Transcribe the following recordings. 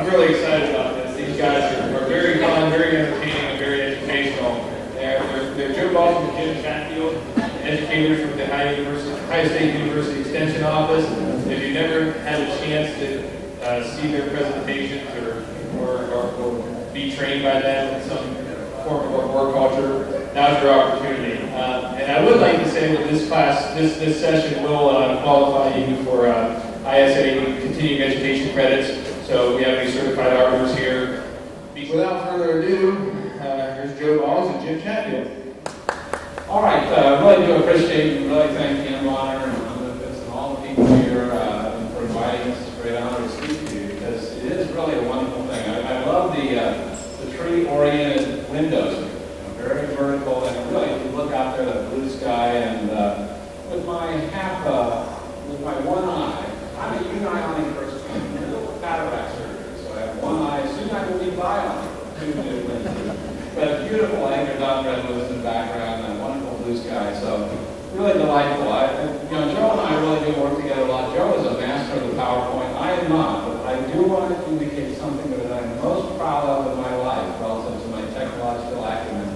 I'm really excited about this. These guys are very fun, very entertaining, and very educational. They're Joe Balls and Jim Chatfield, educators with the Ohio State University Extension Office. If you've never had a chance to see their presentations or be trained by them in some form of horticulture, now's your opportunity. And I would like to say that this class, this session will qualify you for ISA continuing education credits. So we have these certified arborists here. Without further ado, here's Joe Balls and Jim Chatfield. All right, really do appreciate and really thank Ian Bonner and all the people here for inviting us. It's a great honor to speak to you because it is really a wonderful thing. I love the tree-oriented windows. Very vertical, and really, if you look out there, the blue sky, and with my one eye, I'm a unionic person. I'm a little cataract surgery, so I have one eye. Soon I will be bionic. But beautiful anchor dot redwoods in the background, and wonderful blue sky. So really delightful. Joe and I really do work together a lot. Joe is a master of the PowerPoint. I am not, but I do want to indicate something that I'm most proud of in my life relative to my technological acumen.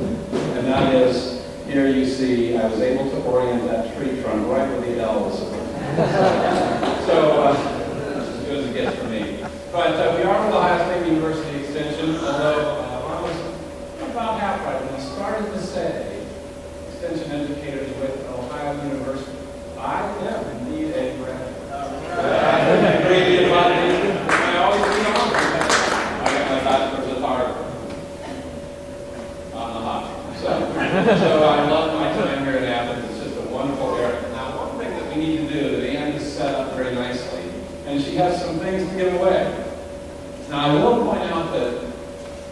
And that is, here you see, I was able to orient that tree trunk right where the L was supposed to be. So, as good as it gets for me. But we are with Ohio State University Extension, although I was about half right when we started to say extension educators with Ohio University. I am indeed a graduate. I always read on. I got my bachelor's of art on the hot. So I love my time here in Athens. It's just a wonderful area. Now, one thing that we need to do, that Anne is set up very nicely, and she has some things to give away. Now, I will point out that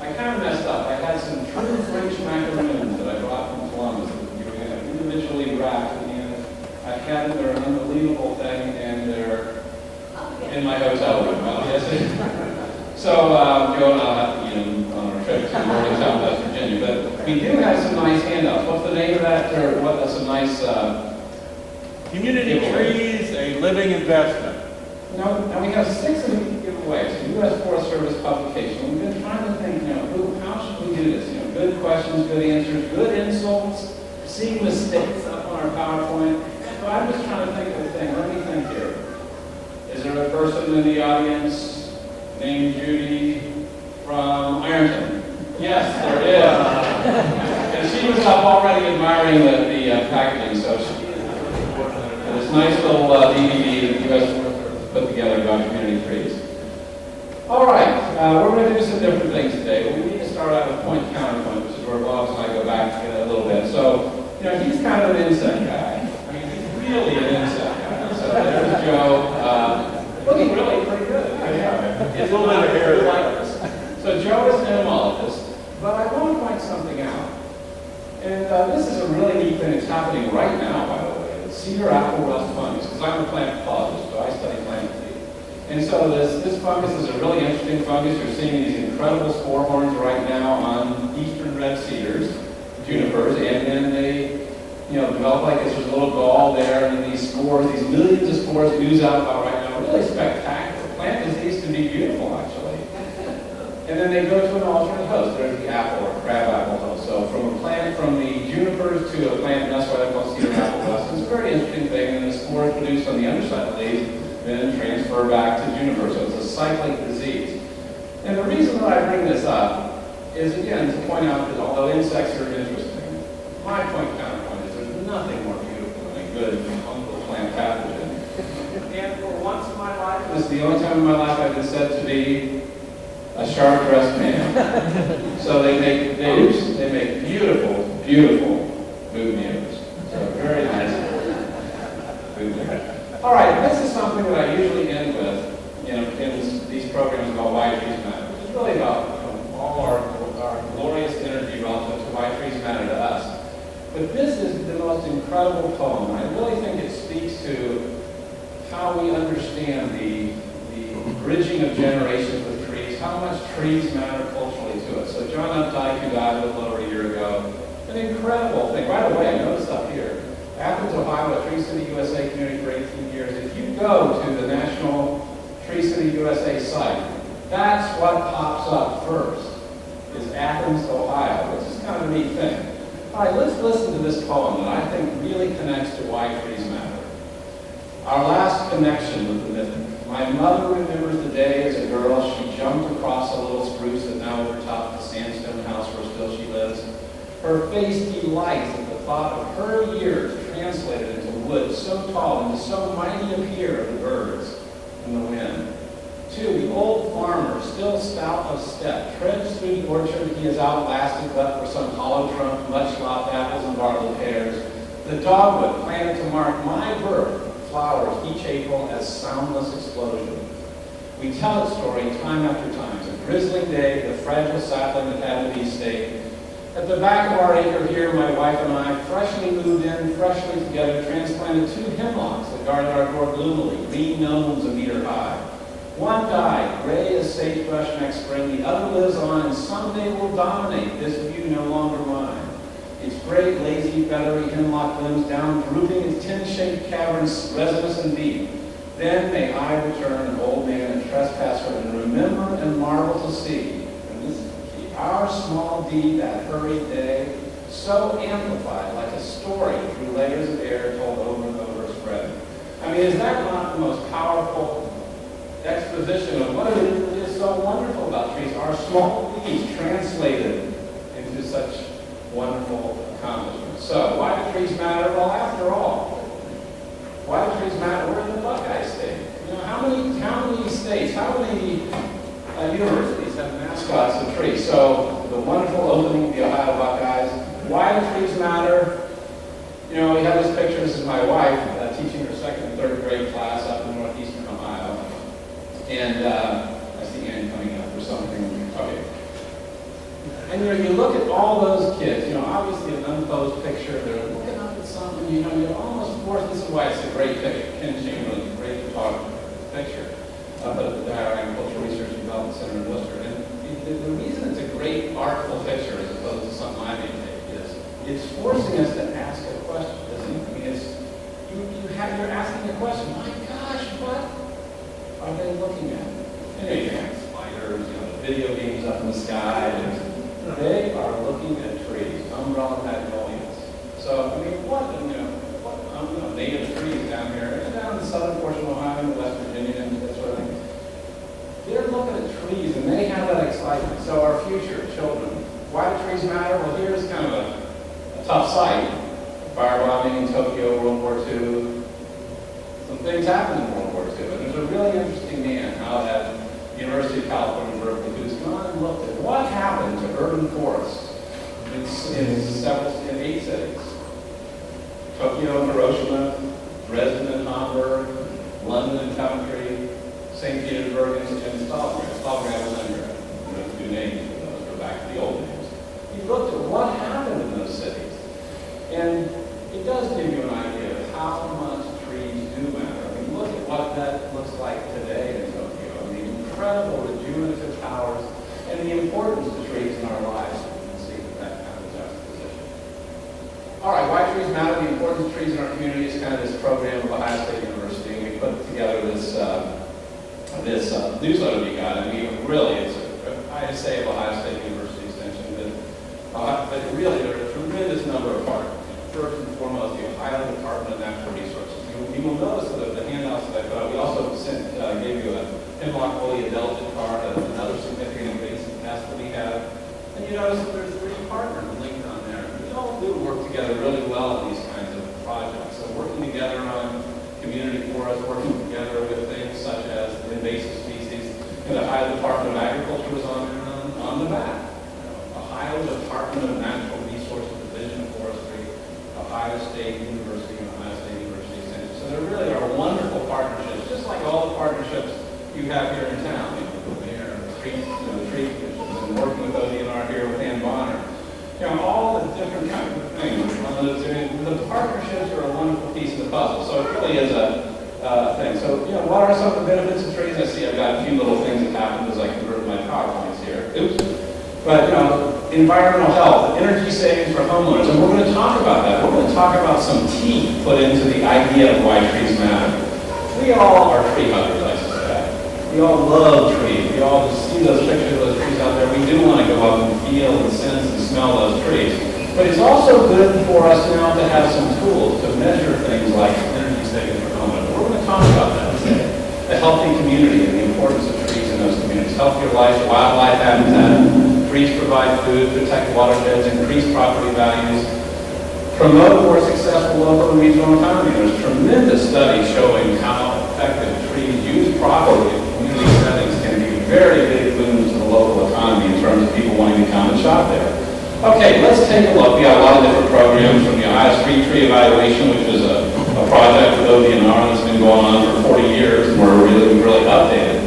I kind of messed up. I had some true French macaroons that I brought from Columbus that we were going to have individually wrapped, and I had them. They're an unbelievable thing, and they're in my hotel room. So Joe and I'll have to eat them on our trip to Morgantown, West Virginia. But we do have some nice handouts. What's the name of that? Or what? That's some nice Community Trees, a living investment. Now we have 6 of these giveaways. U.S. Forest Service publication. We've been trying to think, how should we do this? Good questions, good answers, good insults, seeing mistakes up on our PowerPoint. So I'm just trying to think of a thing. Let me think here. Is there a person in the audience named Judy from Ironton? Yes, there is. And she was up already admiring the packaging, so she this nice little DVD that you guys put together about community trees. All right, we're going to do some different things today. We need to start out with point counterpoint, which is where Bob's and I go back a little bit. So, he's kind of an insect guy. I mean, he's really an insect guy. So there's Joe, looking really pretty good. It's a little bit of hair like this. So Joe is an entomologist, but I want to point something out. And this is a really neat thing that's happening right now, by the way. It's cedar apple rust fungus, because I'm a plant pathologist, so I study plant disease. And so this fungus is a really interesting fungus. You're seeing these incredible spore horns right now on eastern red cedars, junipers, and then they develop like this. There's a little gall there, and then these spores, these millions of spores ooze out about right now. Really spectacular. Plant disease can be beautiful, actually. And then they go to an alternate host. There's the apple or crabapple host. So from the junipers to a plant, and that's why they're called cedar apple rust. It's a very interesting thing, and the spores produced on the underside of the leaves then transfer back to juniper. So it's a cyclic disease. And the reason that I bring this up is, again, to point out that although insects are interesting, my counterpoint is there's nothing more beautiful than a good fungal plant pathogen. And for once in my life, this is the only time in my life I've been said to be a sharp-dressed man. So they make beautiful, beautiful boutonnieres. So very nice boutonnieres. All right, this is something that I usually end with, in these programs called Why Trees Matter, which is really about all our glorious energy relative to why trees matter to us. But this is the most incredible poem. I really think it speaks to how we understand the bridging of generations with trees, how much trees matter culturally to us. So John Updike, who died a little over a year ago, an incredible thing. By the way, notice up here, Athens, Ohio, a Tree City USA community for 18 years. If you go to the National Tree City USA site, That's what pops up first, is Athens, Ohio, which is kind of a neat thing. All right, let's listen to this poem that I think really connects to why trees matter. Our last connection with the mythic. My mother remembers the day as a girl she jumped across a little spruce that now overtopped the sandstone house where still she lives. Her face delights at the thought of her years translated into wood so tall and to so mighty a peer of the birds in the wind. 2, the old farmer, still stout of step, treads through the orchard he has outlasted but for some hollow trunk, much lopped apples and barley pears. The dogwood planted to mark my birth flowers each April as soundless explosion. We tell its story time after time. It's a grizzly day, the fragile sapling that had to be staked. At the back of our acre here, my wife and I, freshly moved in, freshly together, transplanted 2 hemlocks that guarded our door gloomily, green gnomes a meter high. One died, gray as sagebrush next spring, the other lives on and someday will dominate this view no longer mine. Its great, lazy, feathery hemlock limbs down, drooping its tin-shaped caverns, resinous and deep. Then may I return, an old man and trespasser, and remember and marvel to see, and this is the key, our small deed that hurried day, so amplified like a story through layers of air told over and over spread. I mean, is that not the most powerful exposition of what it is so wonderful about trees? Our small deeds translated into such wonderful accomplishments. So, why do trees matter? Well, after all, why do trees matter? We're in the Buckeye State. You know, how many states, how many universities have mascots of trees? So, the wonderful opening of the Ohio Buckeyes. Why do trees matter? You know, we have this picture. This is my wife teaching her 2nd and 3rd grade class up in northeastern Ohio. And I see Ann coming up or something. Okay. And you know, you look at all those kids, you know, obviously an unposed picture, they're looking up at something, you know, you're almost forced, this is why it's a great picture. Ken Chamberlain, a great photographer, picture up at the Agricultural Research and Development Center in Worcester. And the reason it's a great artful picture as opposed to something I may take is it's forcing us to ask a question, isn't it? I mean, it's, you're asking a question, my gosh, what are they looking at? And you have spiders, you know, video games up in the sky. They are looking at trees, umbrella magnolias. So, I mean, native trees down here, and down in the southern portion of Ohio and West Virginia and that sort of thing. They're looking at trees, and they have that excitement. So our future children, why do trees matter? Well, here's kind of a tough sight. Firebombing in Tokyo, World War II. Some things happened in World War II, and there's a really interesting man out at the University of California, Berkeley, who's gone and looked at what happened to urban forests in 8 cities. Tokyo and Hiroshima, Dresden and Hamburg, London and Coventry, St. Petersburg and Stalingrad. Stalingrad was under new names, but those go back to the old names. He looked at what happened in those cities. And it does give you an idea of how much trees do matter. I mean, look at what that looks like today in Tokyo. I mean, incredible rejuvenative towers and the importance of trees in our lives. You can see that kind of juxtaposition. All right, why trees matter, the importance of trees in our community is kind of this program of Ohio State University. And we put together this newsletter we got. I mean, really, I say of Ohio State University Extension, but really there are a tremendous number of partners. First and foremost, the Ohio Department of Natural Resources. You will notice that the handouts that I put out, we also gave you a hemlock woolly adelgid card, another significant invasive pest that we have. And you notice that there's 3 partners linked on there. We all do work together really well on these kinds of projects. So working together on community forests, working together with things such as invasive species. And the Ohio Department of Agriculture is on the back. Ohio Department of Natural Resources Division of Forestry, Ohio State University, and Ohio State University Extension. So there really are wonderful partnerships, just like all the partnerships you have here in town. The tree commissions, and working with ODNR here with Ann Bonner. You know, all the different kinds of things. The partnerships are a wonderful piece of the puzzle. So it really is a thing. So, you know, what are some of the benefits of trees? I see I've got a few little things that happened as I converted my PowerPoints here. Oops. But, you know, environmental health, energy savings for homeowners, and we're going to talk about that. We're going to talk about some teeth put into the idea of why trees matter. We all are tree huggers, I suspect. We all love trees. We all just see those pictures of those trees out there. We do want to go up and feel and sense and smell those trees. But it's also good for us now to have some tools to measure things like energy savings per kilometer. We're going to talk about that today. A healthy community and the importance of trees in those communities. Healthier life, wildlife habitat. Trees provide food, protect watersheds, increase property values, promote more successful local and regional economy. There's tremendous studies showing how effective trees used properly in community settings can be very big boons to the local economy in terms of people wanting to come and shop there. Okay, let's take a look. We got a lot of different programs from the Ohio Street Tree Evaluation, which is a project with ODNR that's been going on for 40 years, and we've really updated.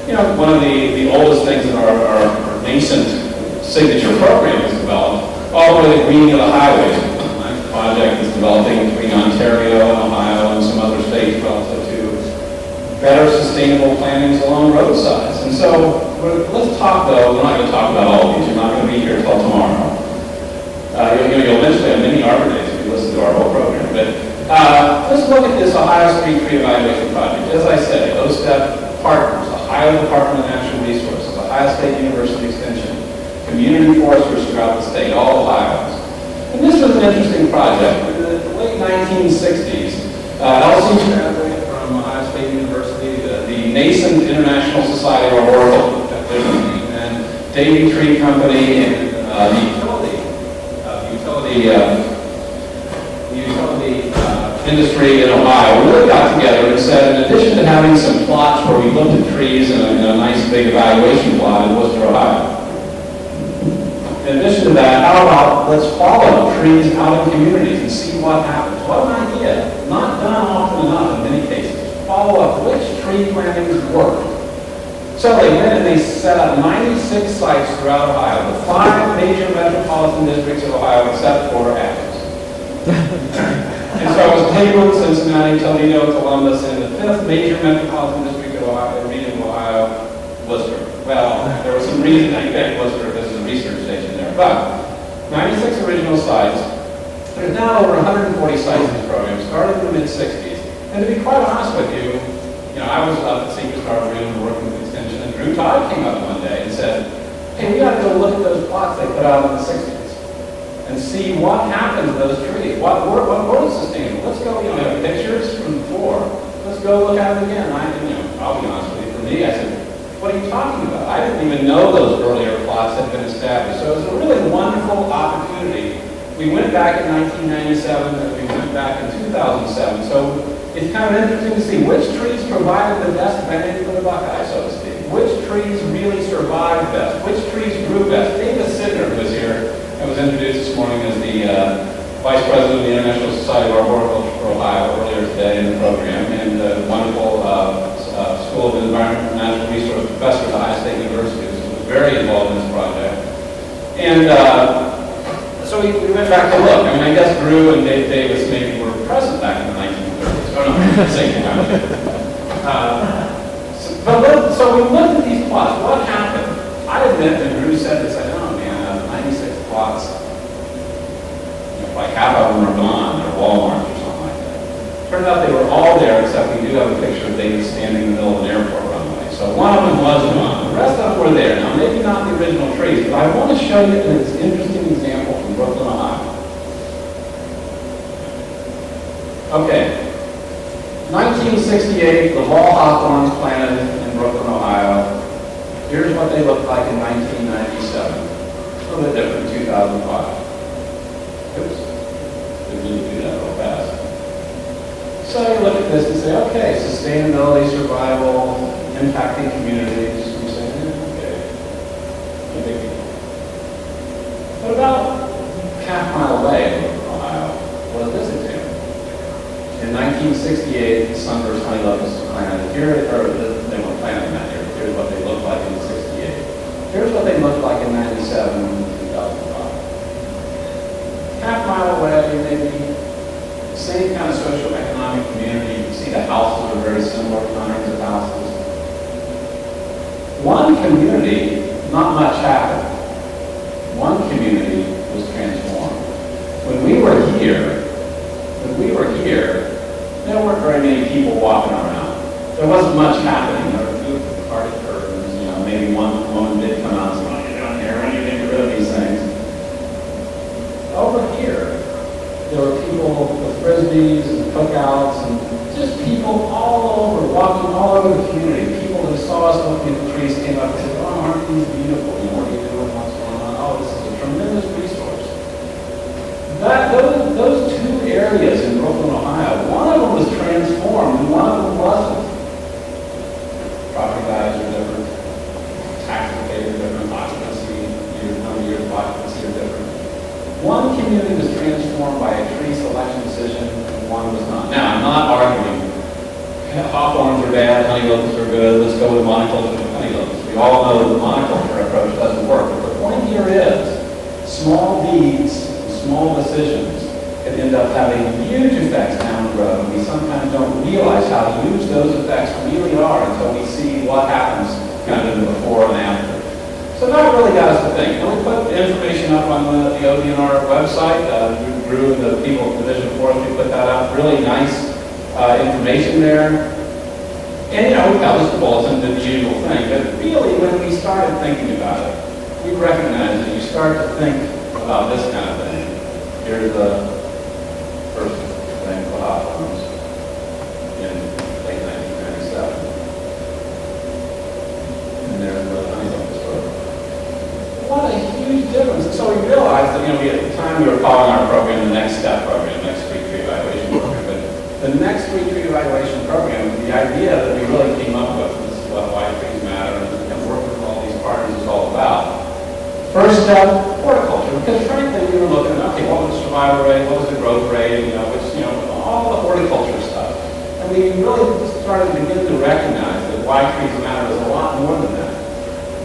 You know, one of the oldest things in our nascent signature program is developed, all the way to the greening of the highways. A project is developing between Ontario and Ohio and some other states relative to better sustainable plantings along roadsides. And so let's talk, though, we're not going to talk about all of these. You're not going to be here until tomorrow. You'll eventually have many Arbor Days if you listen to our whole program. But let's look at this Ohio Street Tree Evaluation Project. As I said, OSTEP partners, Ohio Department of Natural Resources, Ohio State University Extension, community foresters throughout the state, all Ohioans. And this was an interesting project. In the late 1960s, Elsie graduated from Ohio State University, the nascent International Society of Horticulture, and Davy Tree Company, and the utility industry in Ohio really got together and said, in addition to having some plots where we looked at trees in a nice big evaluation plot in Worcester, Ohio, in addition to that, how about let's follow trees out in communities and see what happens? What an idea. Not done often enough in many cases. Follow up which tree plantings work. So they went and they set up 96 sites throughout Ohio, the 5 major metropolitan districts of Ohio except for Athens. And so it was Cleveland, Cincinnati, Toledo, Columbus, and the 5th major metropolitan district of Ohio, region of Ohio, Worcester. Well, there was some reason I picked Worcester because there's a research station there. But 96 original sites. There's now over 140 sites in this program, started in the mid-60s. And to be quite honest with you, I was up at Secret Star Room working with Extension, and Drew Todd came up one day and said, hey, we got to go look at those plots they put out in the 60s and see what happened to those trees. What was sustainable? Let's go, we have pictures from before. Let's go look at them again. I'll be honest with you, for me, I said, what are you talking about? I didn't even know those earlier plots had been established. So it was a really wonderful opportunity. We went back in 1997 and we went back in 2007. So it's kind of interesting to see which trees provided the best bang for the buckeye, so to speak. Which trees really survived best? Which trees grew best? David Sidner, who was here and was introduced this morning as the Vice President of the International Society of Horticulture for Ohio earlier today in the program, and the wonderful School of Environment and Natural Resource professor at Ohio State University, who was very involved in this project. And so we went back to look. I guess Drew and Dave Davis maybe were present back in the 1930s. Oh no, same time. So we looked at these plots. What happened? I admit, and Drew said this, I know, man, 96 plots, like half of them are gone. They're Walmart or something like that. Turned out they were all there, except we do have a picture of David standing in the middle of an airport runway. So one of them was gone. The rest of them were there. Now, maybe not the original trees, but I want to show you an interesting example from Brooklyn, Ohio. Okay. 1968, the Hall hawthorns planted in Brooklyn, Ohio. Here's what they looked like in 1997. A little bit different in 2005. Oops. Didn't mean to do that real fast. So you look at this and say, okay, sustainability, survival, impacting communities. You say, okay, no big deal. What about half-mile away in Brooklyn, Ohio? What is this example? In 1968, the sunburst honey locusts were planted. Here, or they weren't planted in that year. Here's what they looked like in 68. Here's what they looked like in 97 and 2005. Half-mile away, maybe same kind of socioeconomic community. You can see the houses are very similar kinds of houses. One community, not much happened. One community was transformed. When we were here, there weren't very many people walking around. There wasn't much happening. Our party curtains, maybe one woman did come out and say, "What are you doing here? When are you going to get rid of these things?" Over here, there were people with frisbees and cookouts and just people all over, walking all over the community. People who saw us looking at the trees came up and said, "Oh, aren't these beautiful? What are you doing? What's going on? Oh, this is a tremendous resource." Those two areas in Brooklyn, Ohio, one of them was transformed and one of them wasn't. Property values are different, taxes paid are different, occupancy, number of years of occupancy are different. One community was transformed by a tree selection decision and one was not. Now, I'm not arguing hawthorns are bad, honey locusts are good, let's go with monoculture and honey locusts. We all know that the monoculture approach doesn't work. But the point here is, small deeds and small decisions can end up having huge effects down the road. We sometimes don't realize how huge those effects really are until we see what happens kind of in the before and after. So that really got us to think. And we put information up on the ODNR website. Drew and the people at Division of Forestry put that up. Really nice information there. And, we published the bulletin, did the usual thing. But really, when we started thinking about it, we recognized that you start to think about this kind of thing. Here's the first thing for hawthorns in late 1997. And there's the honeysuckle story. What a huge difference. And so we realized that, at the time we were calling our program the Next Step program, Next Street Tree Evaluation Program. But the Next Street Tree Evaluation Program, the idea that we really came up with, and this is what Why Trees Matter and working with all these partners is all about. First step, horticulture. Because frankly, we were looking at, okay, what was the survival rate, what was the growth rate, all the horticulture stuff. And we really started to begin to recognize that Why Trees Matter is a lot more than that.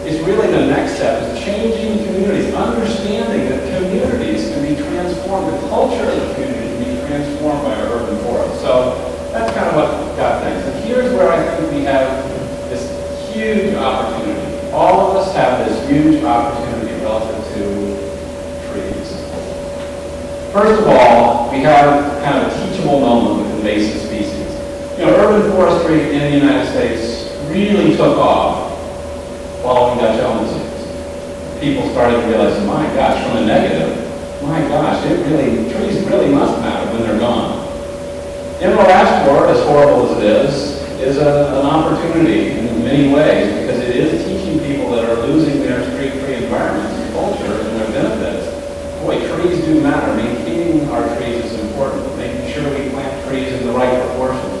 It's really the next step, is changing communities, understanding that communities can be transformed, the culture of the community can be transformed by our urban forest. So that's kind of what got things. And here's where I think we have this huge opportunity. All of us have this huge opportunity relative to trees. First of all, we have kind of a teachable moment with invasive species. Urban forestry in the United States really took off following Dutch elm disease. People started to realize, my gosh, from a negative, my gosh, trees really must matter when they're gone. Emerald ash borer, as horrible as it is an opportunity in many ways because it is teaching people that are losing their street tree environments and culture and their benefits. Boy, trees do matter. Maintaining our trees is important. Making sure we plant trees in the right proportions.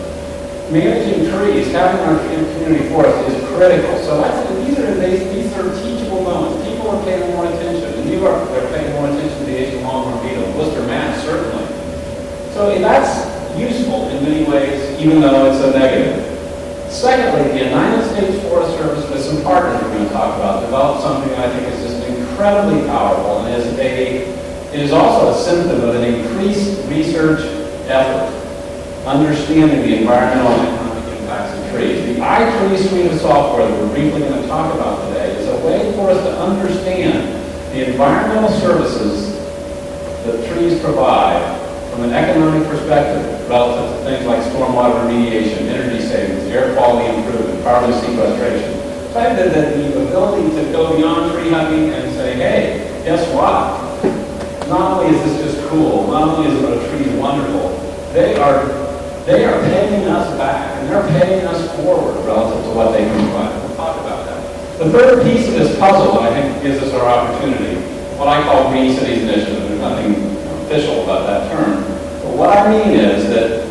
Managing trees, having our community forest is critical. So these are teachable moments. People are paying more attention. In New York, they're paying more attention to the Asian longhorn beetle. Worcester, Mass, certainly. So that's useful in many ways, even though it's a negative. Secondly, the United States Forest Service, with some partners we're going to talk about, developed something that I think is just incredibly powerful and it is also a symptom of an increased research effort, understanding the environmental and economic impacts of trees. The iTrees suite of software that we're briefly going to talk about today is a way for us to understand the environmental services that trees provide from an economic perspective relative to things like stormwater remediation, energy savings, air quality improvement, carbon sequestration. So I think that the ability to go beyond tree hugging and say, hey, guess what? Not only is this just cool, not only is a tree wonderful, they are paying us back, and they're paying us forward relative to what they can provide. We'll talk about that. The third piece of this puzzle that I think gives us our opportunity, what I call Green Cities Initiative. There's nothing official about that term. But what I mean is that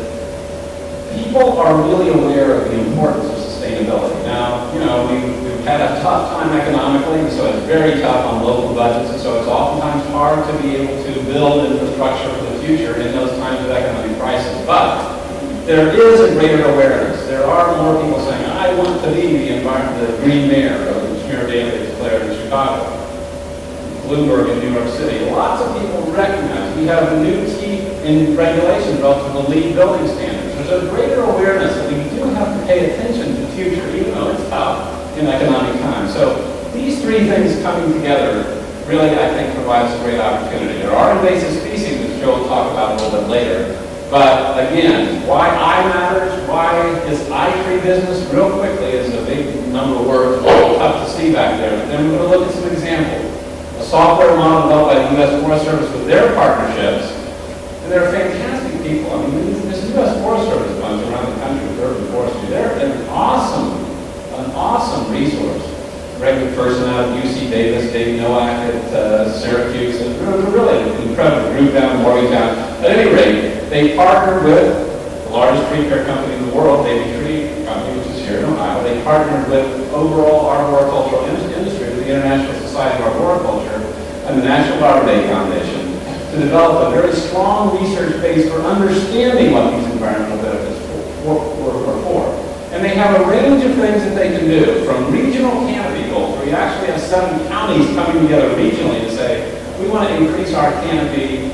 people are really aware of the importance of sustainability. Now, we've had a tough time economically, and so it's very tough on local budgets, and so it's oftentimes hard to be able to build infrastructure for the future in those times of economic crisis. But there is a greater awareness. There are more people saying, I want to be the green mayor, which Mayor Daley declared in Chicago, Bloomberg in New York City. Lots of people recognize we have new teeth in regulations relative to LEED building standards. There's a greater awareness that we do have to pay attention to the future, even though it's tough in economic times. So these three things coming together really, I think, provides a great opportunity. There are invasive species, which Joe will talk about a little bit later. But again, why I matters, why is I-tree business, real quickly, is a big number of words, tough to see back there. But then we're going to look at some examples. A software model developed by the U.S. Forest Service with their partnerships, and they're fantastic people. I mean, this U.S. Forest Service bunch around the country with urban forestry, they're an awesome resource. Regular person out of UC Davis, Dave Nowak at Syracuse, and really an incredible group down in Morgantown. At any rate, they partnered with the largest tree care company in the world, Baby Tree Company, which is here in Ohio. They partnered with overall arboricultural industry, with the International Society of Arboriculture and the National Arbor Day Foundation, to develop a very strong research base for understanding what these environmental benefits were for. And they have a range of things that they can do, from regional canopy goals, where you actually have 7 counties coming together regionally to say, we want to increase our canopy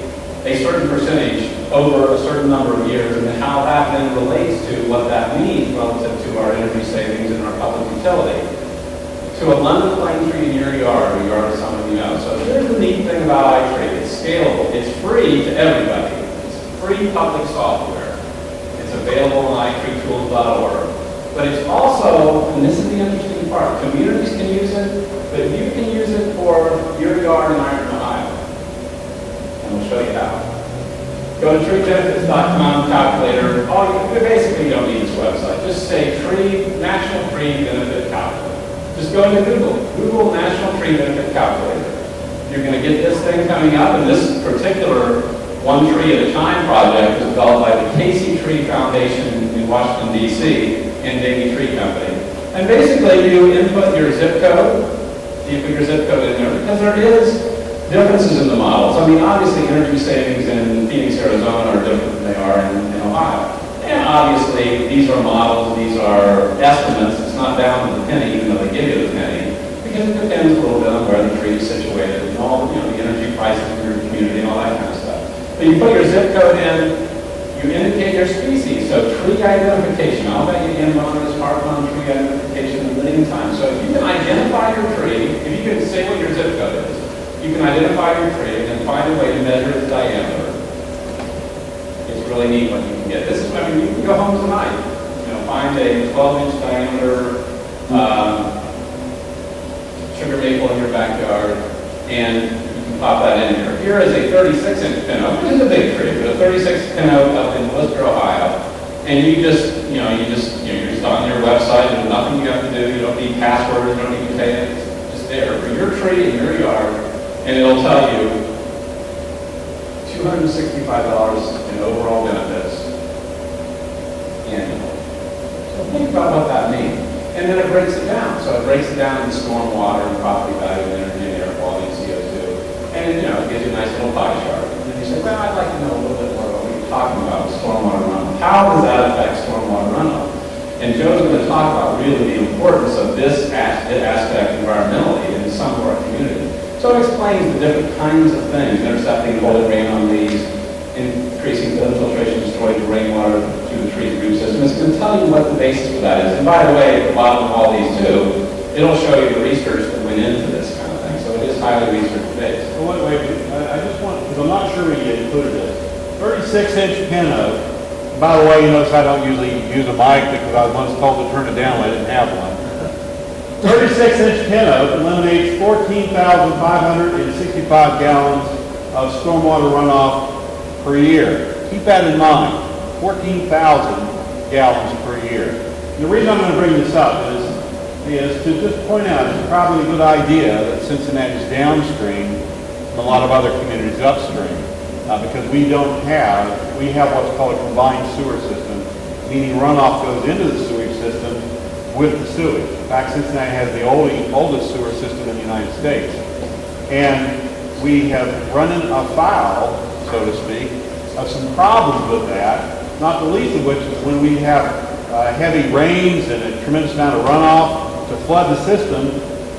a certain percentage over a certain number of years, and then how that then relates to what that means relative to our energy savings and our public utility. To a London pine tree in your yard, or yard of some of you know. So here's the neat thing about iTree. It's scalable. It's free to everybody. It's free public software. It's available on itreetools.org. But it's also, and this is the interesting part, communities can use it, but you can use it for your yard in Iron, Ohio. And we'll show you how. Go to treebenefits.com calculator. Oh, you basically don't need this website. Just say National Tree Benefit Calculator. Just go into Google National Tree Benefit Calculator. You're going to get this thing coming up, and this particular One Tree at a Time project was developed by the Casey Tree Foundation in Washington, D.C., and Baby Tree Company. And basically, you input your zip code. You put your zip code in there, because there is differences in the models. I mean, obviously, energy savings in Phoenix, Arizona are different than they are in Ohio. And obviously, these are models, these are estimates. It's not down to the penny, even though they give you the penny, because it depends a little bit on where the tree is situated and all, the energy prices in your community and all that kind of stuff. But you put your zip code in, you indicate your species. So tree identification. I'll bet you end on this hard on tree identification a million times. So if you can identify your tree, if you can say what your zip code is, you can identify your tree and then find a way to measure its diameter. It's really neat what you can get. This is, I mean, you can go home tonight, find a 12-inch diameter sugar maple in your backyard, and you can pop that in here. Here is a 36-inch pin oak, which is a big tree, but a 36 pin oak up in Worcester, Ohio. And you're just on your website. There's nothing you have to do. You don't need passwords. You don't need to pay it. It's just there for your tree in your yard, and it'll tell you $265 in overall benefits annually. So think about what that means. And then it breaks it down. So it breaks it down in stormwater and property value and energy and air quality and CO2. And it gives you a nice little pie chart. And then you say, well, I'd like to know a little bit more about what you're talking about with stormwater runoff. How does that affect stormwater runoff? And Joe's going to talk about really the importance of this aspect environmentally in some of our community. So it explains the different kinds of things, intercepting holding rain on leaves, increasing the infiltration and storage of rainwater through the tree's root system. It's going to tell you what the basis for that is. And by the way, at the bottom of all these too, it'll show you the research that went into this kind of thing. So it is highly research-based. Well, wait, I just want, because I'm not sure we included this. 36-inch pin oak. By the way, you notice I don't usually use a mic because I was once told to turn it down when I didn't have one. 36-inch pin oak eliminates 14,565 gallons of stormwater runoff per year. Keep that in mind, 14,000 gallons per year. And the reason I'm going to bring this up is to just point out it's probably a good idea that Cincinnati is downstream from a lot of other communities upstream, because we have what's called a combined sewer system, meaning runoff goes into the sewage system with the sewage. In fact, Cincinnati has the oldest sewer system in the United States. And we have run afoul, so to speak, of some problems with that, not the least of which is when we have heavy rains and a tremendous amount of runoff to flood the system,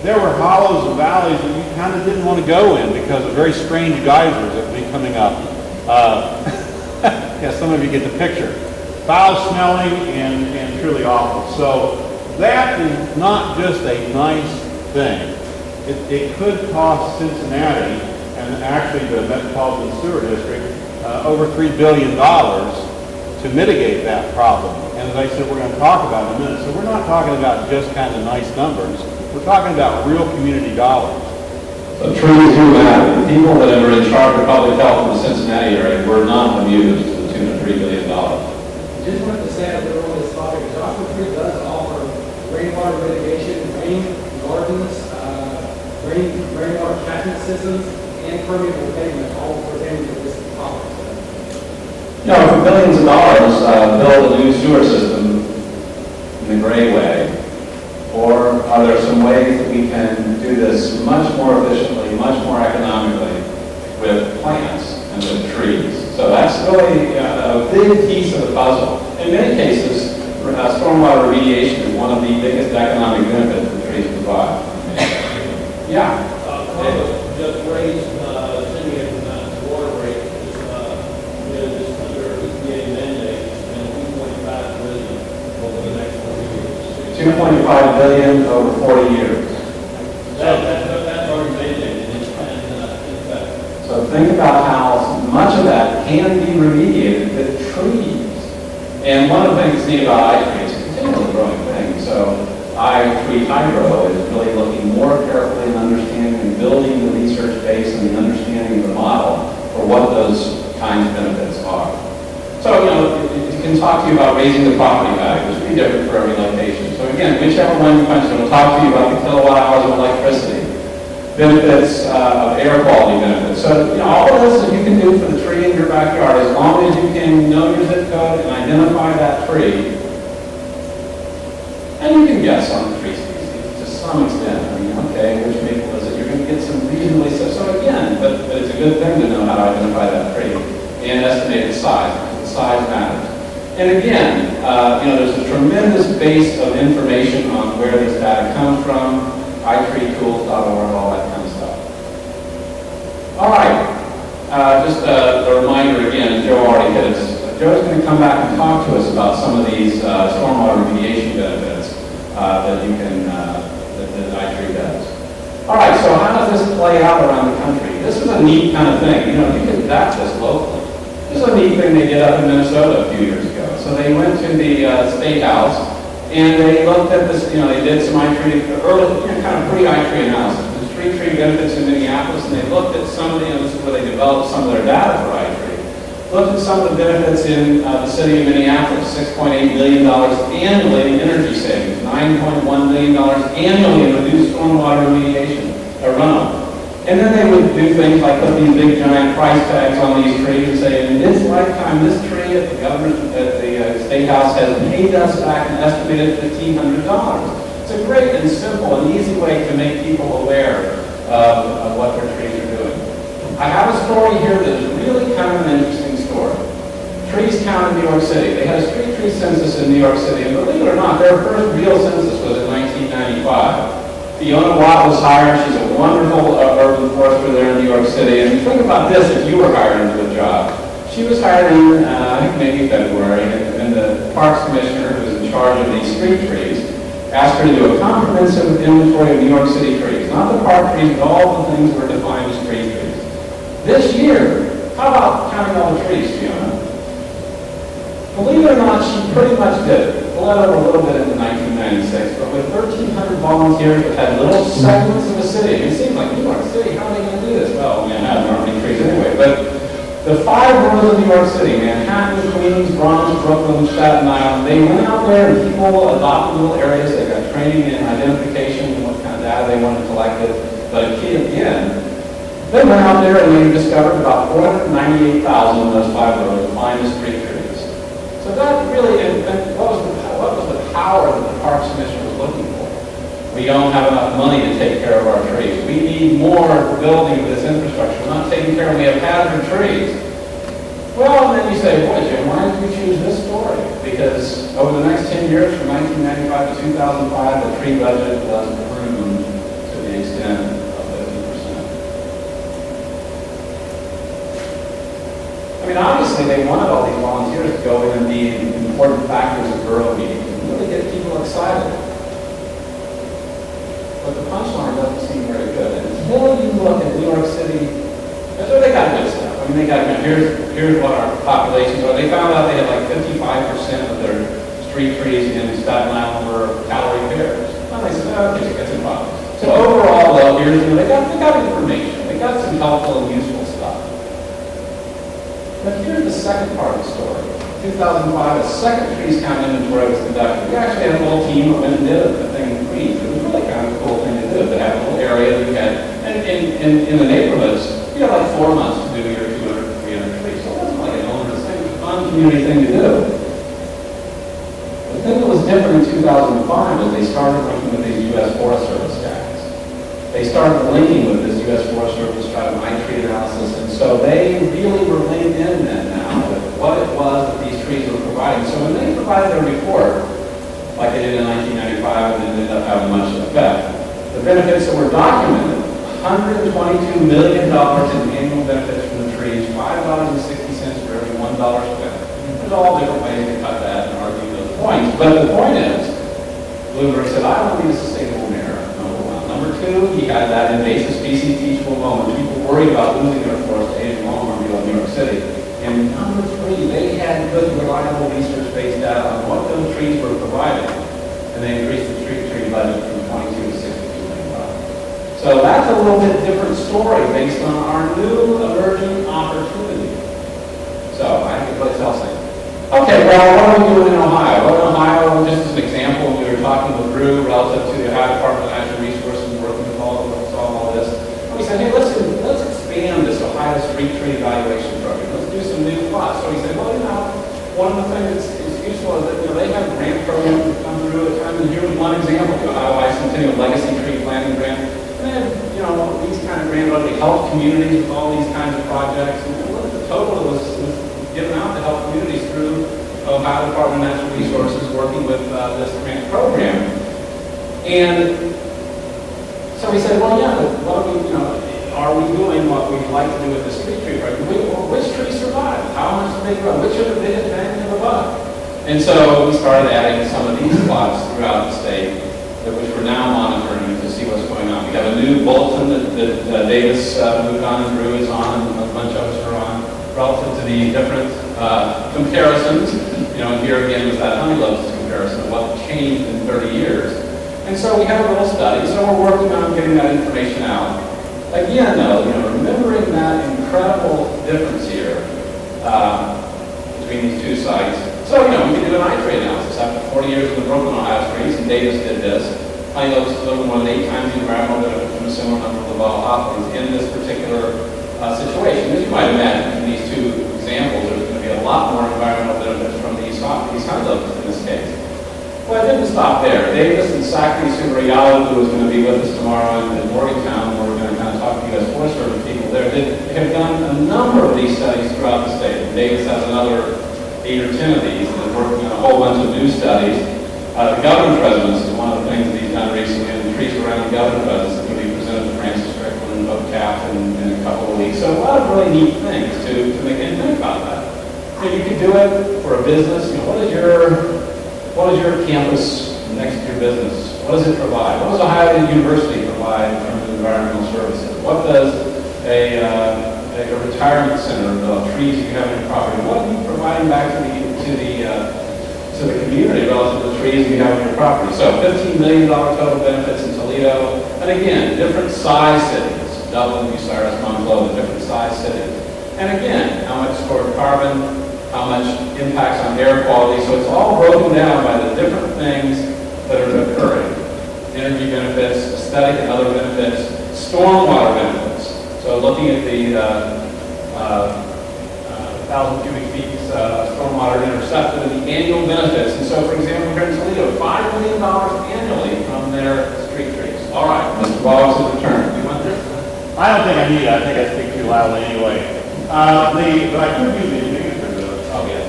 there were hollows and valleys that you kind of didn't want to go in because of very strange geysers that would be coming up. Yeah, some of you get the picture. Foul smelling and truly awful. So that is not just a nice thing. It could cost Cincinnati and actually the Metropolitan Sewer District over $3 billion to mitigate that problem. And as I said, we're going to talk about in a minute. So we're not talking about just kind of nice numbers. We're talking about real community dollars. So trees do matter. The people that are in charge of public health in the Cincinnati area were not amused to the tune of $3 billion. Just wanted to say that on this topic, Joshua Tree does offer rainwater mitigation, rain gardens, rainwater catchment systems, and permeable pavement, all pertaining to this topic. You know, for billions of dollars, build a new sewer system in the gray way, or are there some ways that we can do this much more efficiently, much more economically with plants and with trees? So that's really a big piece of the puzzle. In many cases, stormwater remediation is one of the biggest economic benefits that trees provide. Yeah. Congress just raised significant water rate just under EPA mandate and $2.5 billion over the next 4 years. $2.5 billion over 40 years. That's already mandated in effect. So think about how much of that can be remediated with trees. And one of the things that's neat about iTree, it's a continually growing thing. So iTree Hydro is really looking more carefully and understanding and building the research base and the understanding of the model for what those kinds of benefits are. So, you know, it can talk to you about raising the property value, which will be different for every location. So again, whichever one you mention, will talk to you about the kilowatt hours of electricity, benefits of air quality benefits. So, you know, all of this that you can do for the tree in your backyard, as long as you can know your zip code and identify that tree, and you can guess on the tree species to some extent. I mean, okay, which maple is it? You're going to get some reasonably so again, but it's a good thing to know how to identify that tree and estimate the size, because the size matters. And again, you know, there's a tremendous base of information on where this data comes from, itreetools.org, all that kind of stuff. All right, just a reminder again, Joe already hit us. Joe's going to come back and talk to us about some of these stormwater remediation benefits that you can, that iTree does. All right, so how does this play out around the country? This is a neat kind of thing. You know, you can adapt this locally. This is a neat thing they did up in Minnesota a few years ago. So they went to the State House and they looked at this, you know, they did some iTree, early, you know, kind of pre-iTree analysis. The tree benefits in Minneapolis, and they looked at some of the, you know, this is where they developed some of their data for iTree. Looked at some of the benefits in the city of Minneapolis, $6.8 million annually in energy savings, $9.1 million annually in reduced stormwater remediation, runoff. And then they would do things like put these big giant price tags on these trees and say, in this lifetime, this tree at the government, at the State House has paid us back an estimated $1,500. It's a great and simple and easy way to make people aware of what their trees are doing. I have a story here that is really kind of an interesting story. Trees count in New York City. They had a street tree census in New York City, and believe it or not, their first real census was in 1995. Fiona Watt was hired. She's a wonderful urban forester there in New York City. And think about this, if you were hired into a job. She was hired in, I think maybe February, and the Parks Commissioner, who was in charge of these street trees, asked her to do a comprehensive inventory of New York City trees. Not the park trees, but all the things that were defined as street trees. This year, how about counting all the trees, Fiona? Believe it or not, she pretty much did it. Bled over a little bit in 1996, but with 1,300 volunteers that had little segments of the city. It seems like New York City, how are they going to do this? Well, Manhattan aren't many trees anyway, but the 5 boroughs of New York City, Manhattan, Queens, Bronx, Brooklyn, Staten Island, they went out there and people adopted little areas. They got training and identification and what kind of data they wanted collected. But again, they went out there and they discovered about 498,000 of those 5 boroughs finest street trees. So that really, and what was the power that the Parks Commission was looking for? We don't have enough money to take care of our trees. We need more building this infrastructure. We're not taking care of, we have hazard trees. Well, and then you say, boy, Jim, why did you choose this story? Because over the next 10 years, from 1995 to 2005, the tree budget was pruned to the extent of 50%. I mean, obviously, they wanted all these volunteers to go in and be important factors of borough meetings and really get people excited. But the punchline doesn't seem very good. Until you look at New York City, they got good stuff. I mean, they got here's what our populations are. They found out they had like 55% of their street trees in Staten Island were calorie bears. Well, they said, oh, okay, that's a problem. So overall, though, here's, they got information. They got some helpful and useful stuff. But here's the second part of the story. 2005, a second trees count inventory was conducted. We actually had a little team that went and did a thing in trees. It was really kind of a cool thing to do, to have a little area that we had. And in the neighborhoods, you had like 4 months to do your 200, 300 trees. So it wasn't like an onerous thing. It was a fun community thing to do. The thing that was different in 2005 was they started working with these U.S. Forest Service guys. They started linking with this U.S. Forest Service trying to mine tree analysis, and so they really were linked in then now with what it was that these trees were providing. So when they provided their report, like they did in 1995, and it ended up having much effect, the benefits that were documented, $122 million in annual benefits from the trees, $5.60 for every $1 spent. There's all different ways to cut that and argue those points, but the point is, Bloomberg said, I want to be a sustainable mayor, number one. Number two, he had that invasive species teachable moment. People worried about losing their forest to Asian longworm in New York City. And number three, they had good, reliable research-based data on what those trees were providing. And they increased the tree budget from 22 to $62 million. So that's a little bit different story based on our new emerging opportunity. So I think what else I Okay, well, what are we doing in Ohio? Well, in Ohio, just as an example, we were talking with Drew relative to the Ohio Department of Natural Resources, working with all this. And we said, hey, let's expand this Ohio street tree evaluation program. Let's do some new plots. So we said, well, one of the things that's useful is that they have grant programs that come through at times. And here was one example, the Ohio Bicentennial Legacy Tree Planting Grant. And they have, these kind of grants where they help communities with all these kinds of projects. And look at the total was given out to help communities through Ohio Department of Natural Resources working with this grant program. And so we said, well, yeah, what are we doing what we'd like to do with the street tree program? Which trees survive? How much do they grow? Which are the biggest bang for the buck? And so we started adding some of these plots throughout the state, which we're now monitoring to see what's going on. We have a new bulletin that Davis moved on and Drew is on, and a bunch of us are on, relative to the different comparisons. And here again was that honey locust comparison of what changed in 30 years. And so we have a little study, so we're working on getting that information out. Again, though, remembering that incredible difference here between these two sites. So, we can do an eye tree analysis after 40 years of the broken Ohio trees, and Davis did this. Honey locust is a little more than 8 times the environmental benefit from a similar number of the Hopkins in this particular situation. As you might imagine, in these two examples, there's going to be a lot more environmental benefits from these honey locusts in this case. Well, I didn't stop there. Davis and Sakri Subrayala, who is going to be with us tomorrow in Morgantown, where we're going to kind of talk to U.S. Forest Service people there, they have done a number of these studies throughout the state. And Davis has another 8 or 10 of these, and is working on a whole bunch of new studies. The governor's residence is one of the things that he's done recently, and the trees around the governor's residence is going to be presented to Francis Strickland and Bob Cap in a couple of weeks. So a lot of really neat things to make and think about that. You could do it for a business. What is your campus next to your business? What does it provide? What does Ohio University provide in terms of environmental services? What does a retirement center, the trees you have in your property, what are you providing back to the community relative to the trees you have on your property? So $15 million total benefits in Toledo. And again, different size cities. Dublin, Bucyrus, Monclova, different size cities. And again, how much stored carbon, how much impacts on air quality. So it's all broken down by the different things that are occurring. Energy benefits, aesthetic and other benefits, stormwater benefits. So looking at the 1,000 cubic feet stormwater intercepted and the annual benefits. And so, for example, here in Toledo, $5 million annually from their street trees. All right, Mr. Boggs has returned. Do you want this? I don't think I need it. I think I speak too loudly anyway. But I could use the answer to it. Oh, yeah.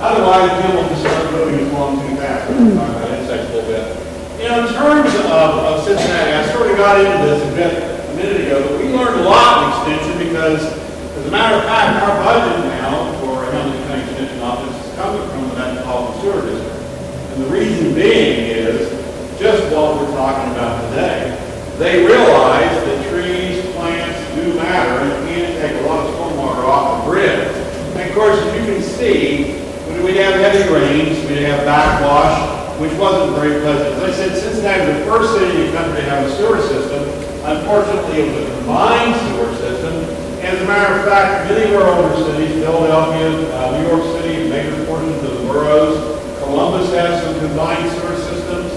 Otherwise, Jim will just start moving his long too fast. Insects a little bit. In terms of Cincinnati, I sort of got into this a minute ago, but we learned a lot in extension because, as a matter of fact, our budget now for Hamilton County Extension Office is coming from the Metropolitan Sewer District. And the reason being is just what we're talking about today. They realize that trees, plants do matter, and you can't take of course, as you can see, we'd have heavy rains, we'd have backwash, which wasn't very pleasant. As I said, Cincinnati was the first city in the country to have a sewer system. Unfortunately, it was a combined sewer system. As a matter of fact, many of our older cities, Philadelphia, New York City, major portions of the boroughs, Columbus has some combined sewer systems.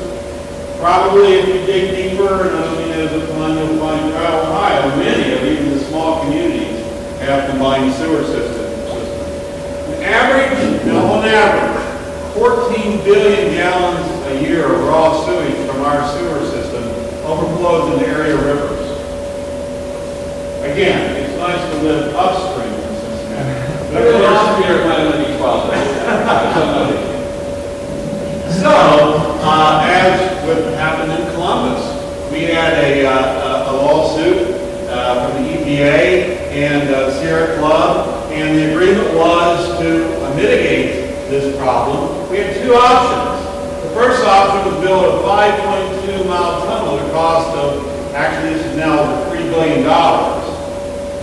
Probably if you dig deeper, and I don't mean as a fun, you'll find throughout Ohio, many of even the small communities have combined sewer systems. On average, 14 billion gallons a year of raw sewage from our sewer system overflows into area rivers. Again, it's nice to live upstream from Cincinnati. But in Austria, it might only be 12 days. So, as what happened in Columbus, we had a lawsuit from the EPA and Sierra Club, and the agreement was to mitigate this problem. We had two options. The first option was build a 5.2-mile tunnel at a cost of, actually this is now over $3 billion.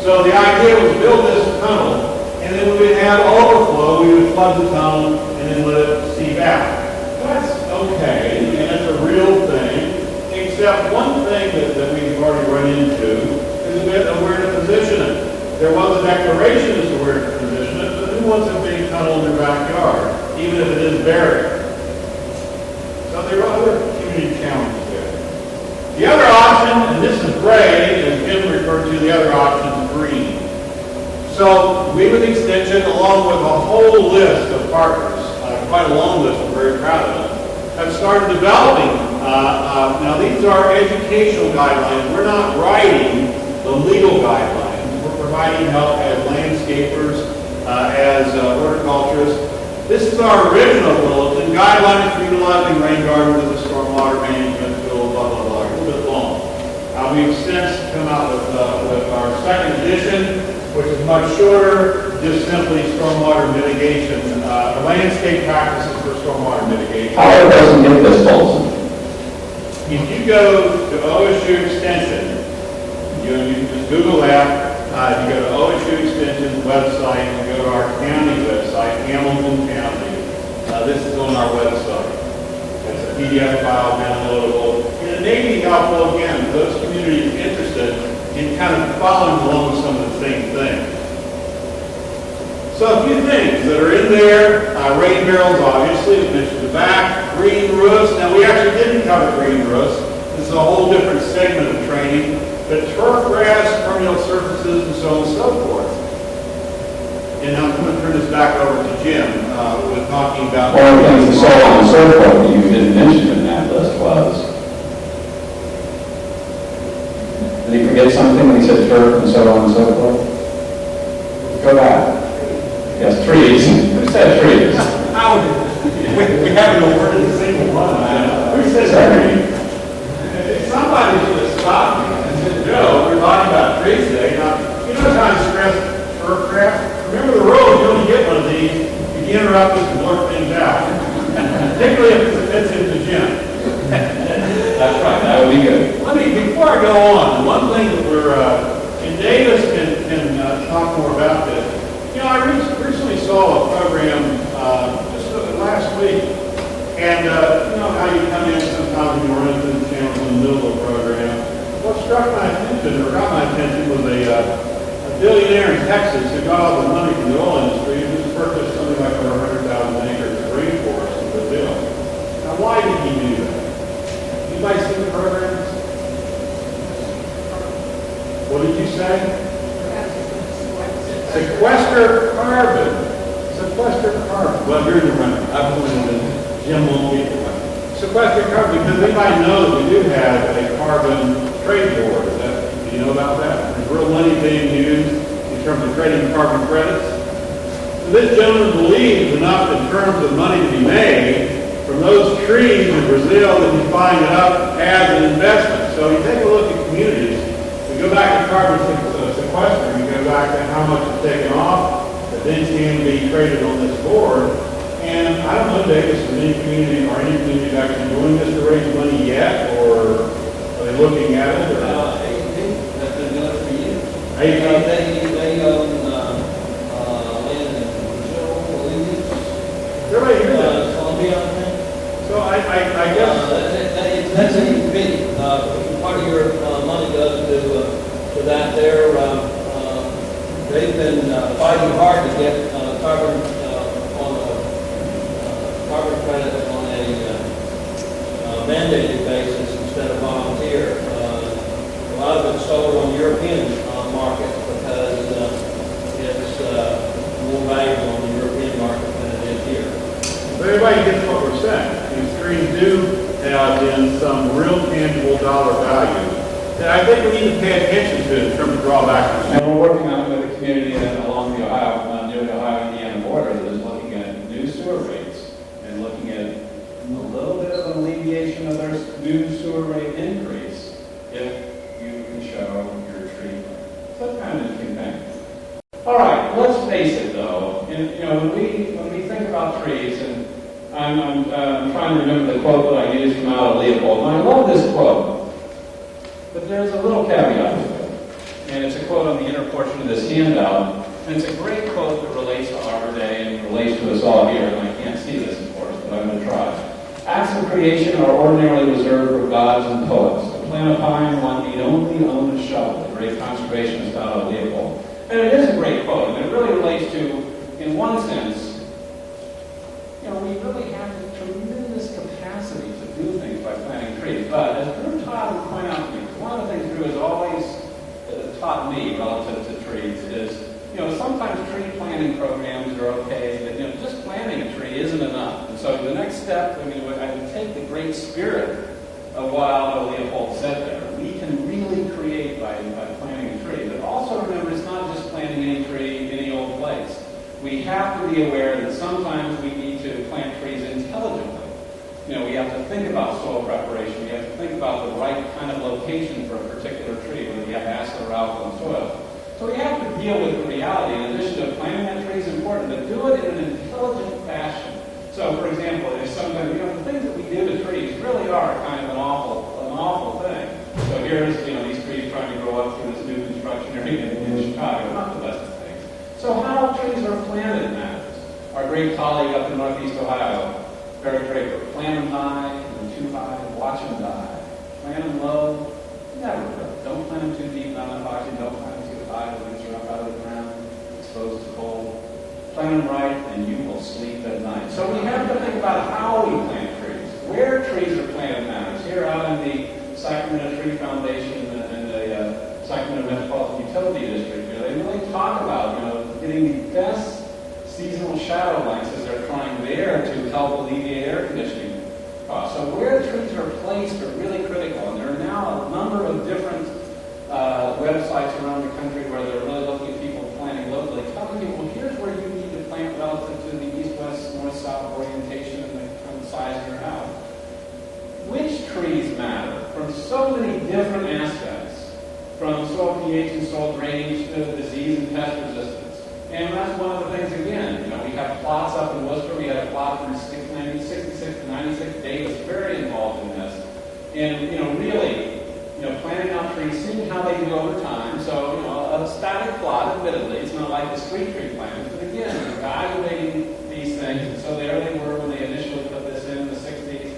So the idea was build this tunnel, and then when we have overflow, we would flood the tunnel and then let it seep out. That's okay, and that's a real thing, except one thing that we've already run into is a bit of where to position it. There was a declaration as to where to position it, but who wants a big tunnel in their backyard, even if it is buried? So there are other community challenges there. The other option, and this is gray, as Jim referred to, the other option is green. So we, with Extension, along with a whole list of partners, quite a long list we're very proud of, have started developing. Now these are educational guidelines. We're not writing the legal guidelines. We're providing help as landscapers, as horticulturists. This is our original bulletin, guidelines for utilizing rain gardens as a stormwater management tool, blah, blah, blah, a little bit long. We've since come out with our second edition, which is much shorter, just simply stormwater mitigation, landscape practices for stormwater mitigation. How doesn't get this bulletin? If you go to OSU Extension, you can just Google that. You go to OSU Extension's website, you go to our county website, Hamilton County. This is on our website. It's a PDF file downloadable. And it may be helpful, again, for those communities interested in kind of following along with some of the same things. So a few things that are in there, rain barrels, obviously, as mentioned in the back, green roofs. Now, we actually didn't cover green roofs. This is a whole different segment of training. But turf grass, permeable surfaces, and so on and so forth. And I'm going to turn this back over to Jim with talking about... One of the things, so on and so forth, that you didn't mention in that list was... Did he forget something when he said turf and so on and so forth? Go back. Yes, trees. Who said trees? We haven't awarded a single one. Who said trees? Somebody should have stopped me and said, Joe, we're talking about trees today. Now, you know how I stress turf grass? Remember the rule, you only get one of these, you interrupt us and blurt things out. Particularly if it fits into Jim. That's right, that would be good. Before I go on, one thing that we're, and Davis can talk more about this. You know, I recently saw a program just last week, and you know how you come in sometimes when you run into the channels in the middle of a program. What struck my attention, or got my attention, was a billionaire in Texas who got all the money from the oil industry and just purchased something like over 100,000 acres of rainforest in Brazil. Now, why did he do that? Anybody see the programs? What did you say? Sequester carbon. Sequester carbon. Well, you're in the running. I believe that Jim won't be in the running. Sequester carbon, because anybody knows that we do have a carbon trade board. Do you know about that? There's real money being used in terms of trading carbon credits. So this gentleman believes enough in terms of money to be made from those trees in Brazil that he's buying it up as an investment. So you take a look at communities. We go back to carbon sequester, you go back to how much is taken off, that then can be traded on this board. And I don't know, Davis, is any community or any community actually doing this to raise money yet, or are they looking at it? Or? That's been doing it for years. AT&T? They own land in fighting hard to get carbon carbon credit on a mandated basis instead of volunteer. A lot of it's sold on European markets because it's more valuable on the European market than it is here. But everybody gets what we're saying. These trees do have in some real tangible dollar value that I think we need to pay attention to in terms of drawbacks. And we're working on it with a community along the Ohio, near the Ohio-Indiana border that is looking at new sewer rates and looking at a little bit of an alleviation of their new sewer rate increase if you can show your tree plan. So that's kind of an interesting thing. All right, let's face it though. And, when we think about trees, and I'm trying to remember the quote that I used from out of Leopold, and I love this quote. But there's a little caveat to it. And it's a quote on the inner portion of this handout. And it's a great quote that relates to Arbor Day and relates to us all here. And I can't see this, of course, but I'm going to try. Acts of creation are ordinarily reserved for gods and poets. To plant a pine, one need only own a shovel. The great conservationist out of Leopold. And it is a great quote. And it really relates to, in one sense, we really have a tremendous capacity to do things by planting trees. But as Drew Todd would point out to me, one of the things Drew has always taught me relative to trees is, sometimes tree planting programs are okay, but just planting a tree isn't enough. And so the next step, I would take the great spirit of what Aldo Leopold said there. We can really create by planting a tree. But also remember, it's not just planting any tree, any old place. We have to be aware that sometimes we need to plant trees intelligently. We have to think about soil preparation. We have to think about the right kind of location for a particular tree, whether you have acid or alkaline soil. So we have to deal with the reality. In addition to planting that tree is important, but do it in an intelligent fashion. So, for example, if sometimes, the things that we do to trees really are kind of an awful thing. So here's, these trees trying to grow up through this new construction area in Chicago. Not the best of things. So how trees are planted matters. Our great colleague up in Northeast Ohio, Barry Draper, plant them high, and too high, watch them die. Plant them low, never grow. Don't plant them too deep, not enough oxygen. Don't plant them too high, the roots are up out of the ground, exposed to cold. Plant them right, and you will sleep at night. So we have to think about how we plant trees. Where trees are planted matters. Here out in the Sacramento Tree Foundation and the Sacramento Metropolitan Utility District, they really talk about, getting the best seasonal shadow lengths as they're trying there to help alleviate air conditioning costs. So where trees are placed are really critical, and there are now a number of different websites around the country where they're really looking at people planting locally, telling you, well, here's where you need to plant relative to the east-west, north-south orientation and the size of your house. Which trees matter from so many different aspects, from soil pH and soil drainage to disease and pest resistance. And that's one of the things, again, we have plots up in Worcester. We had a plot from 66 to 96. Dave was very involved in this. And, really, planting out trees, seeing how they do over time. So, a static plot, admittedly, it's not like the street tree planters. But again, evaluating these things. And so there they were when they initially put this in the 60s.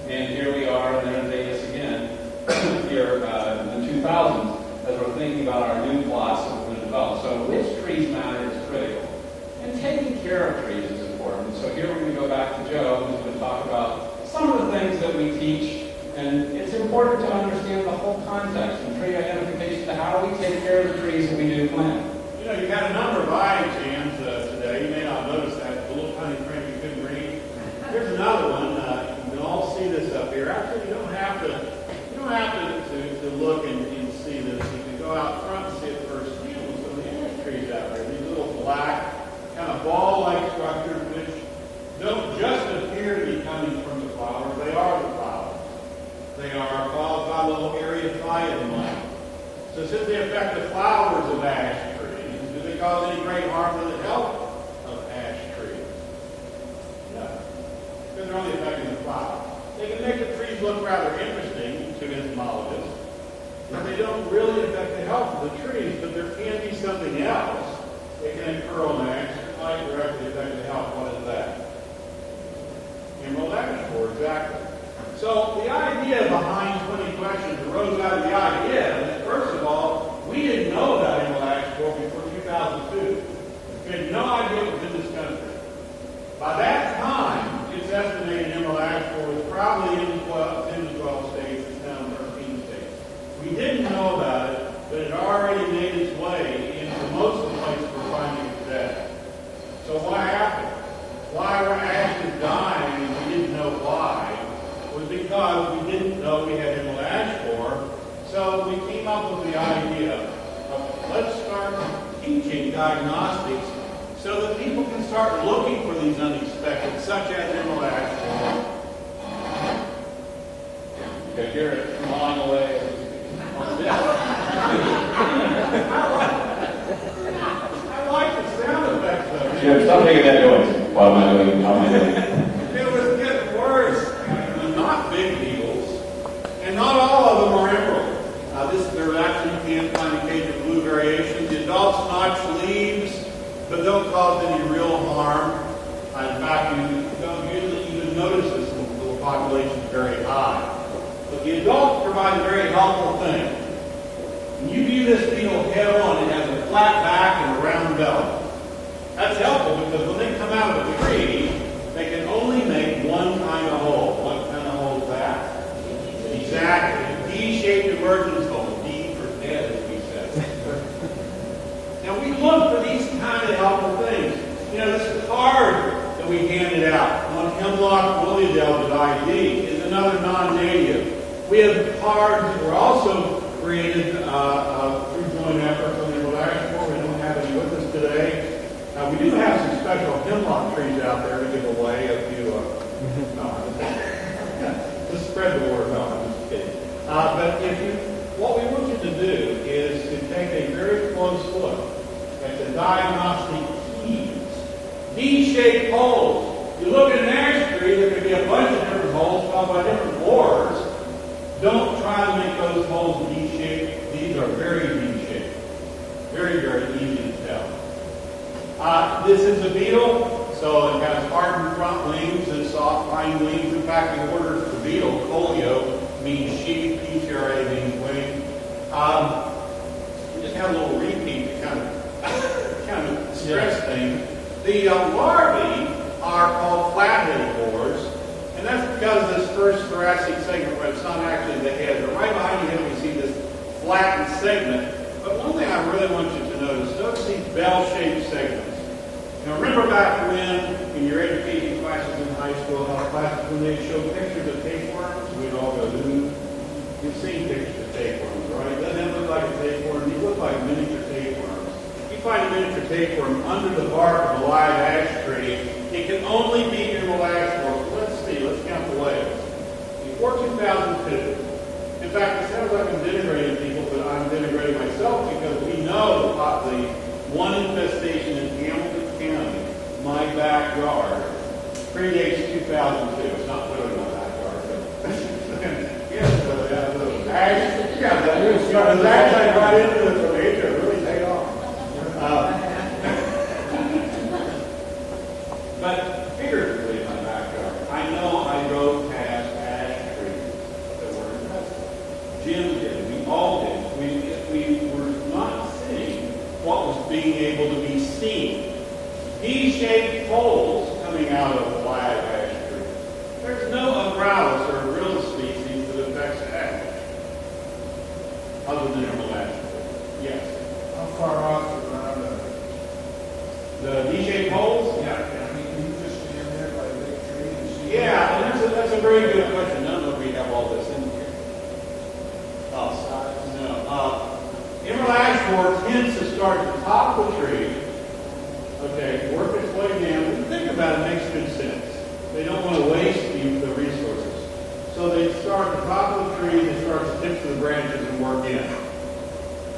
And here we are, and there they is again, here in the 2000s, as we're thinking about our new plots that we're going to develop. So which trees matter is critical. And taking care of trees is important. So here we're going to go back to Joe, who's going to talk about some of the things that we teach. And it's important to understand the whole context from tree identification to how we take care of the trees that we do plant. You had a number of eye exams today. You may not notice that. The little tiny print you couldn't read. Here's another one. You can all see this up here. Actually, you don't have to look and see this. You can go out front and see it first. Some of the image trees out there. These little black, kind of ball-like structures, which don't just appear to be coming from the flowers. They are the flowers. They are caused by little areophyton light. So since they affect the flowers of ash trees, do they cause any great harm to the health of ash trees? No. Because they're only affecting the flowers. They can make the trees look rather interesting to entomologists, but they don't really affect the health of the trees. But there can be something else that can occur on ash that might directly affect the health. What is that? Emerald ash borer, exactly. So the idea behind 20 questions arose out of the idea that, first of all, we didn't know about emerald ash borer before 2002. We didn't know about it, but it already made its way into most of the places we're finding it today. So what happened? Why were ashes dying and we didn't know why was because we didn't know we had emerald ash borer. So we came up with the idea of let's start teaching diagnostics so that people can start looking for these unexpected, such as emerald ash borer. You can hear it gnawing away. I like the sound effects though. Jim, stop making that noise. What am I doing? How am I doing? It was getting worse. They're not big needles, and not all of them are emerald. There actually you can find a case of blue variation. The adults notch leaves, but don't cause any real harm. In fact, you don't usually even notice this when the population is very high. But the adults provide a very helpful thing. When you view this beetle head on, it has a flat back and a round belly. That's helpful because when they come out of a tree, they can only make one kind of hole. What kind of hole is that? Exactly. A D-shaped emergence hole. D for dead, as we said. Now we look for these kind of helpful things. You know, this card that we handed out on hemlock woolly velvet ID is another non-native. We have cards that were also created through joint efforts on the emerald ash borer. We don't have any with us today. We do have some special hemlock trees out there to give away if you, just spread the word. No, I'm just kidding. But what we want you to do is to take a very close look at the diagnostic keys. D-shaped holes. You look at an ash tree, there could be a bunch of different holes caused by different borers. Don't try to make those holes D-shaped. These are very D-shaped. Very, very easy to tell. This is a beetle, so it has hardened front wings and soft hind wings. In fact, the order for the beetle, colio, means sheep, PCRA means wing. We just have a little repeat to kind of stress things. The larvae are called flat-headed borers, and that's because this first thoracic segment, where it's not actually the head, but right behind the head we see this flattened segment. But one thing I really want you to notice these bell-shaped segments. Now remember back when, in your education classes in high school, health classes, when they show pictures of tapeworms, we'd all go, you've seen pictures of tapeworms, right? Doesn't it look like a tapeworm? These look like miniature tapeworms. If you find a miniature tapeworm under the bark of a live ash tree, it can only be emerald ash borer. Let's see, let's count the layers. Before 2002, in fact, it sounds like I'm denigrating people, but I'm denigrating myself because we know about the one infestation in Hamilton County, my backyard, predates 2002. It's not literally my backyard, but yes, the ash, the ash I brought into this from Asia really paid off. But figuratively in my backyard, I know I drove past ash trees that were infested. Jim did. We all did. We were not seeing what was being able to be seen. D-shaped holes coming out of the live ash tree. There's no umbrellas or real species that affects ash, other than emerald ash. Yes. How far off the ground are The D-shaped holes? Yeah, I mean, can you just stand there by a big tree and see? Yeah, and that's a very good question. I don't know if we have all this in here. Oh, no. Emerald ash borer tends to start at the top of the tree. Okay, work its way down. When you think about it, it makes good sense. They don't want to waste the resources. So they start at the top of the tree, they start at the tips of the branches and work in.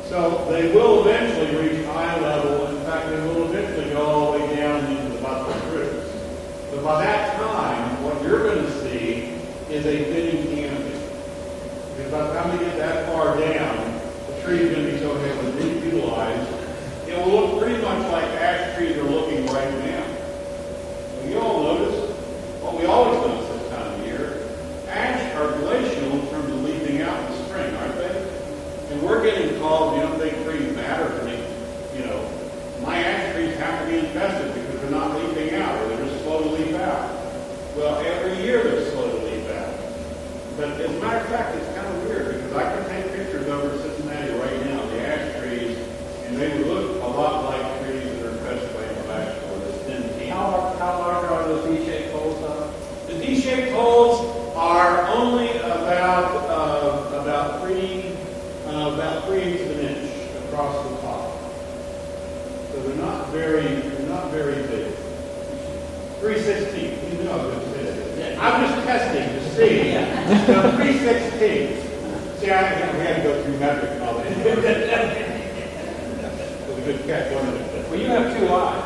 So they will eventually reach eye level. In fact, they will eventually go all the way down into the bust of roots. But by that time, what you're going to see is a thinning canopy. Because by the time they get that far down, the tree is going to be so heavily utilized, it will look pretty much like ash trees are looking right now. Well, you all notice, what we always notice this time of year, ash are glacial in terms of leafing out in the spring, aren't they? And we're getting calls, you don't think trees matter to me. You know, my ash trees have to be infested because they're not leafing out or they're just slow to leaf out. Well, every year they're slow to leaf out. But as a matter of fact, it's kind of weird because I can take pictures over 3/8 of an inch across the top. So they're not very big. 3/16. You know I was going to say that. I'm just testing to see. So 3/16. See, we had to go through metric and all that. It was a good catch, wasn't it? Well, you have 2 eyes.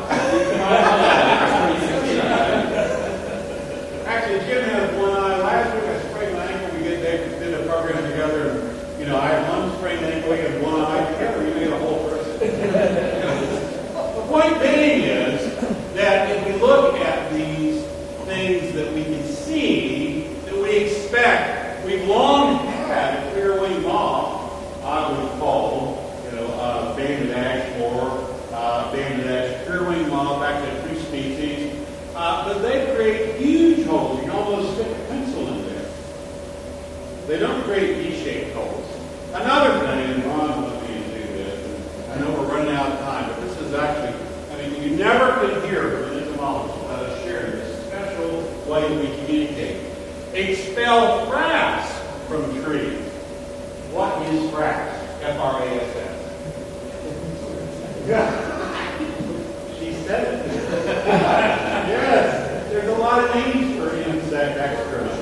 Actually, Jim has one eye. Last week I sprained my ankle. We did a program together. And, I had one sprained ankle. We had one eye together. We made a whole person. The point being is that if we look at these things that we can see, that we expect, we've long had a clear-winged moth, oddly called, banded ash borer, banded ash clear-winged moth, actually 2 species. But they create huge holes. You can almost stick a pencil in there. They don't create V-shaped holes. Another thing, and Ron will let me do this, and I know we're running out of time, but this is actually, you never could hear from an entomologist without us sharing this special way we communicate. Expel frass from trees. What is frass? F-R-A-S-S. Yeah. She said it. Yes. There's a lot of names for insect excrement.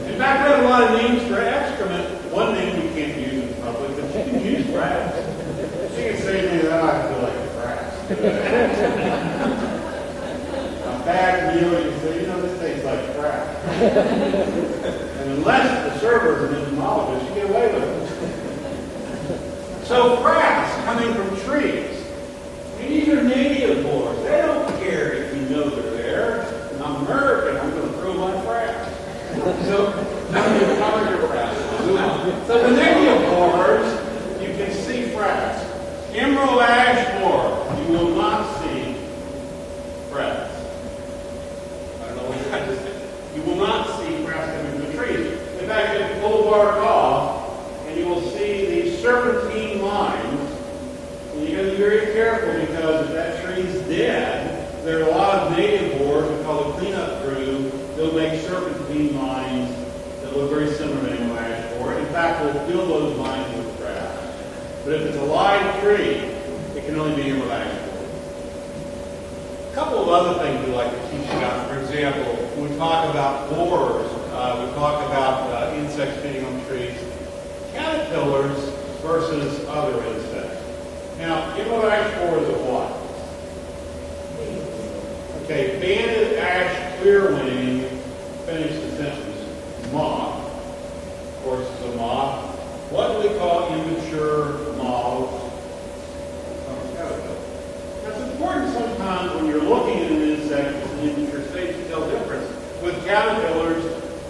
In fact, we have a lot of names for excrement. One name we can't use in public, but you can use frass. She can say to me that I feel like frass. A bad meal, you say, this tastes like frass. And unless the server's an entomologist, you get away with it. So frass coming from trees. These are native borers. They don't care if you know they're there. I'm American. I'm going to throw my frass. So the native borers, you can see frass. Emerald ash borer, you will not see frass. I don't know what that is. You will not see frass coming from the trees. In fact, you pull the bark off, and you will see these serpentine lines. And you got to be very careful because if that tree's dead, there are a lot of native borers we call the cleanup crew. They'll make serpentine lines that look very similar to emerald ash borer. In fact, we'll fill those lines with grass. But if it's a live tree, it can only be emerald ash borer. A couple of other things we like to teach about. For example, when we talk about borers, we talk about insects feeding on trees, caterpillars versus other insects. Now, emerald ash borer is a what? Okay, banded ash clearwing, finish the sentence, moth. Of course, it's a moth. What do we call immature moths? Now, it's important sometimes when you're looking at an insect in an immature stage to tell the difference. With caterpillars,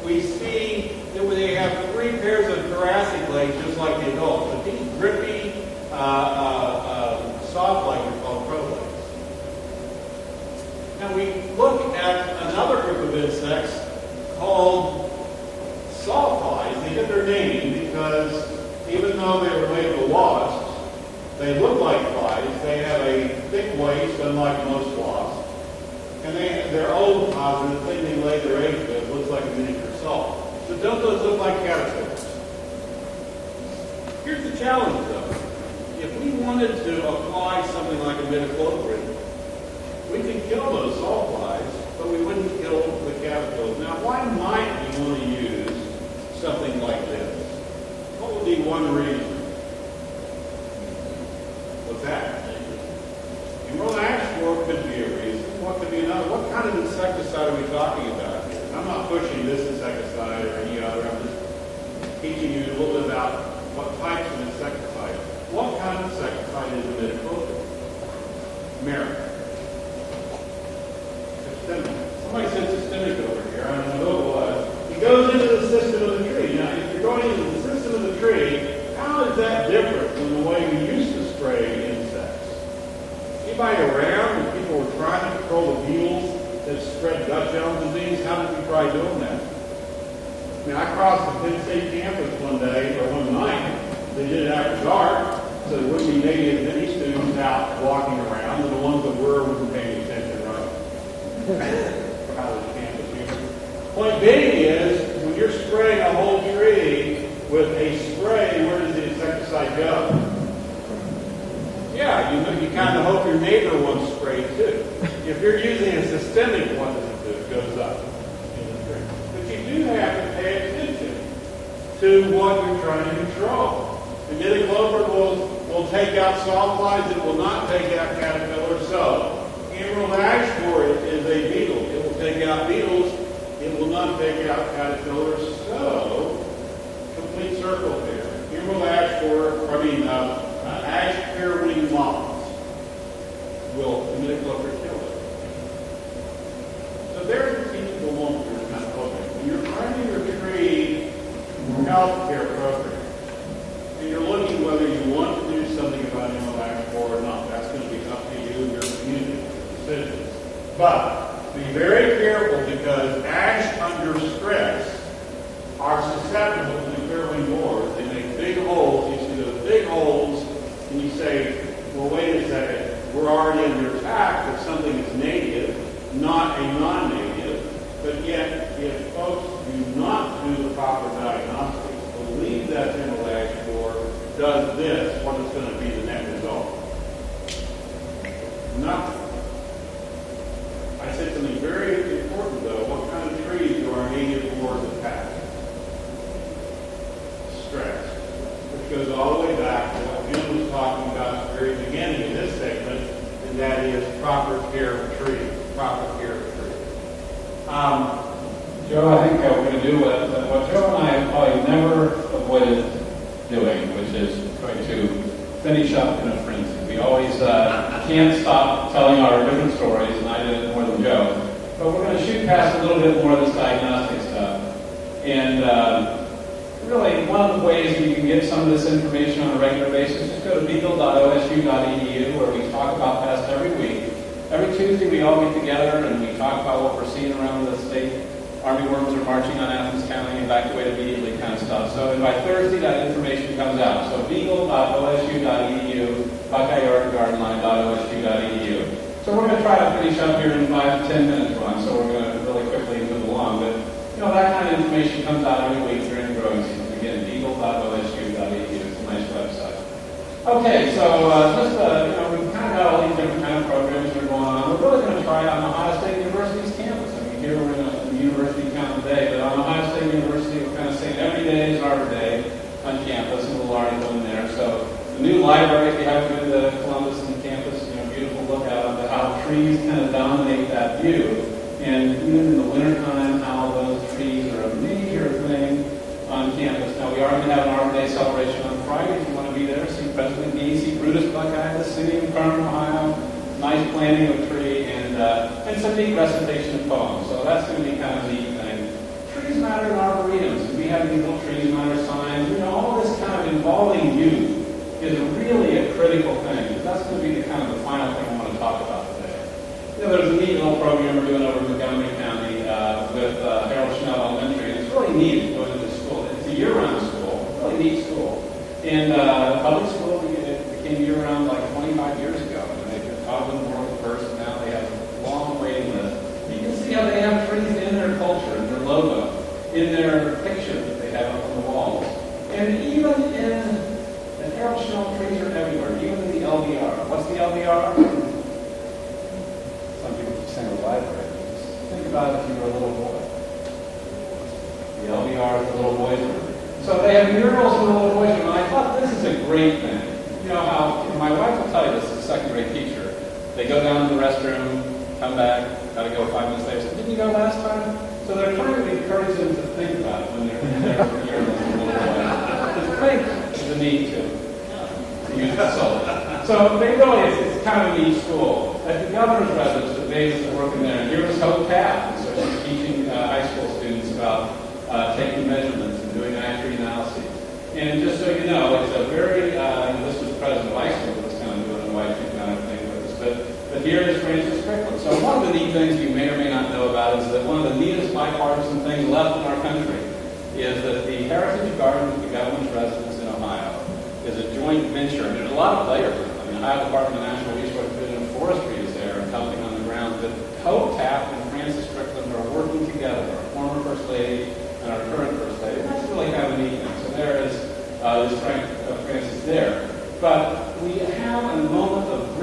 we see that they have 3 pairs of thoracic legs just like the adults. But these grippy, soft legs are called crow legs. Now we look at another group of insects called sawflies. They get their name because even though they are related to wasps, they look like flies. They have a thick waist, unlike most wasps. And they're ovipositor. The thing they lay their eggs with looks like a miniature saw. So don't those look like caterpillars? Here's the challenge, though. If we wanted to apply something like imidacloprid, we could kill those sawflies, but we wouldn't kill the caterpillars. Now, why might we want to use something like this? What would be one reason? What's that? Emerald ash borer could be a reason. What could be another? What kind of insecticide are we talking about here? I'm not pushing this insecticide or any other. I'm just teaching you a little bit about what types of insecticide. What kind of insecticide is imidacloprid? Merit. Systemic. Somebody said systemic over here. I don't know who it was. It goes into the system of the tree. Now, if you're going into the system of the tree, how is that different from the way we used to spray insects? Anybody around when people were trying to control the beetles that spread Dutch elm disease? How did we try doing that? I mean, I crossed the Penn State campus one day, or one night. They did it after dark, so there wouldn't be maybe as many students out walking around, and the ones that were wasn't paying attention, right? College campus here. Point being is, when you're spraying a whole tree with a spray, where does the insecticide go? You kind of hope your neighbor wants sprayed too. If you're using a systemic one, it goes up in the tree. But you do have to pay attention to what you're trying to control. The imidacloprid will take out sawflies. It will not take out caterpillars. So, emerald ash borer is a beetle. It will take out beetles. It will not take out caterpillars. So, complete circle there. Emerald ash borer, ash pear-winged moths will imidacloprid kill it. So there's a teachable moment you're kind of looking. When you're finding your tree health care program, and you're looking whether you want to do something about emerald ash borer or not, that's going to be up to you and your community decisions. But be very careful because ash under stress are susceptible to the pear-winged borers. They make big holes. You see those big holes, and you say, well, wait a second. We're already under attack with something that's native, not a non-native. But yet, if folks do not do the proper diagnostics, believe that emerald ash borer does this, what is going to be the net result? Nothing. I said something very important, though. What kind of trees do our native borers attack? Stress. Which goes all the way back to what Jim was talking about at the very beginning of this segment, and that is proper care of trees. Proper care of trees. Joe, I think we're going to do what Joe and I have probably never avoided doing, which is going to finish up in a frenzy. We always can't stop telling our different stories, and I did it more than Joe. But we're going to shoot past a little bit more of this diagnostic stuff. And really, one of the ways you can get some of this information on a regular basis is go to beagle.osu.edu, where we talk about pests every week. Every Tuesday, we all get together and we talk about what we're seeing around the state. Army worms are marching on Athens County, evacuate immediately kind of stuff. So, and by Thursday, that information comes out. So, beagle.osu.edu, buckeyeyardgardenline.osu.edu. So, we're going to try to finish up here in 5 to 10 minutes, Ron. So, we're going to really quickly move along. But, that kind of information comes out every week during growing season. Again, beagle.osu.edu. It's a nice website. Okay, so we've kind of got all these different kind of programs that are going on. We're really going to try it on Ohio State University's campus. I mean, here we're in a university town today, but on Ohio State University, we're kind of saying every day is Arbor Day on campus, and we'll already go in there. So the new library, if you haven't been to Columbus and campus, beautiful lookout onto how trees kind of dominate that view. And even in the wintertime, how those trees are a major thing on campus. Now, we are going to have an Arbor Day celebration on Friday. If you want to be there, see President Gee, see Brutus Buckeye, the city of Carmen, Ohio. Nice planting of a tree and some neat recitation of poems. So that's going to be kind of a neat thing. Trees matter in arboretums. We have these little trees matter signs. All this kind of involving youth is really a critical thing. Because that's going to be the kind of the final thing I want to talk about today. There's a neat little program we're doing over in Montgomery County with Harold Schnell Elementary. And it's really neat going to this school. It's a year-round school. Really neat school. And public school became year-round like 25 years ago. Auburn North first, and now they have a long waiting list. You can see how they have trees in their culture, in their logo, in their picture that they have up on the walls. And even in Harold Schnell, trees are everywhere, even in the LDR. What's the LDR? Some people keep saying a library. Just think about it if you were a little boy. The LDR is the little boys' room. So they have murals in the little boys' room, and I thought this is a great thing. How my wife will tell you this as a second-grade teacher. They go down to the restroom, come back, got to go 5 minutes later. Say, didn't you go last time? So they're trying to encourage them to think about it when they're in their urinals a little while. Because think is a need to use the soul. So they really, it's kind of a neat school. At the governor's residence, the Davis is working there, and here was Hope Taft. And so she's teaching high school students about taking measurements and doing imagery analyses. And just so you know, it's a very, this was President Weissman that was kind of doing a white kind of thing with us, but here is Francis Strickland. So one of the neat things you may or may not know about is that one of the neatest bipartisan things left in our country is that the Heritage Garden at the governor's residence in Ohio is a joint venture. And there's a lot of players. I mean, the Ohio Department of National Resource Division of Forestry is there and helping on the ground. But Hope Taft and Francis Strickland are working together, our former First Lady and our current First Lady. And that's really kind of a neat thing. There is the strength of Francis there. But we have a moment of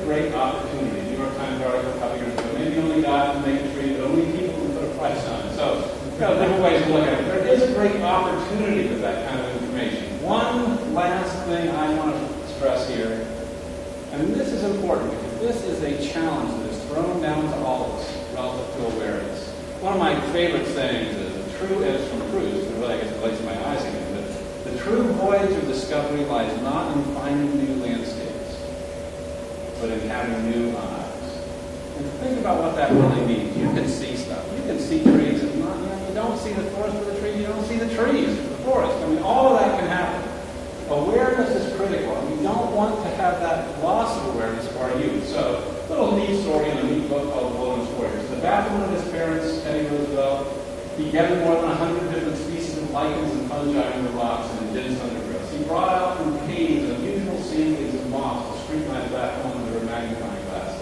great opportunity. New York Times article a couple years ago, maybe only God can make a tree, but only people can put a price on it. So, different ways to look at it. There is a great opportunity with that kind of information. One last thing I want to stress here, and this is important because this is a challenge that is thrown down to all of us relative to awareness. One of my favorite sayings is, the true is from Proust, and really I guess it relates to my eyes again, but the true voyage of discovery lies not in finding new landscapes, but in having new eyes. And think about what that really means. You can see stuff. You can see trees. And not, you don't see the forest for the trees. You don't see the trees for the forest. I mean, all of that can happen. Awareness is critical. And we don't want to have that loss of awareness for our youth. So, a little neat story in a neat book called The Wilderness Warriors. In the bathroom of his parents, Teddy Roosevelt, he gathered more than 100 different species of lichens and fungi on the rocks and dense undergrowth. He brought out from caves unusual seedlings and moss to scrutinize back home under a magnifying glass.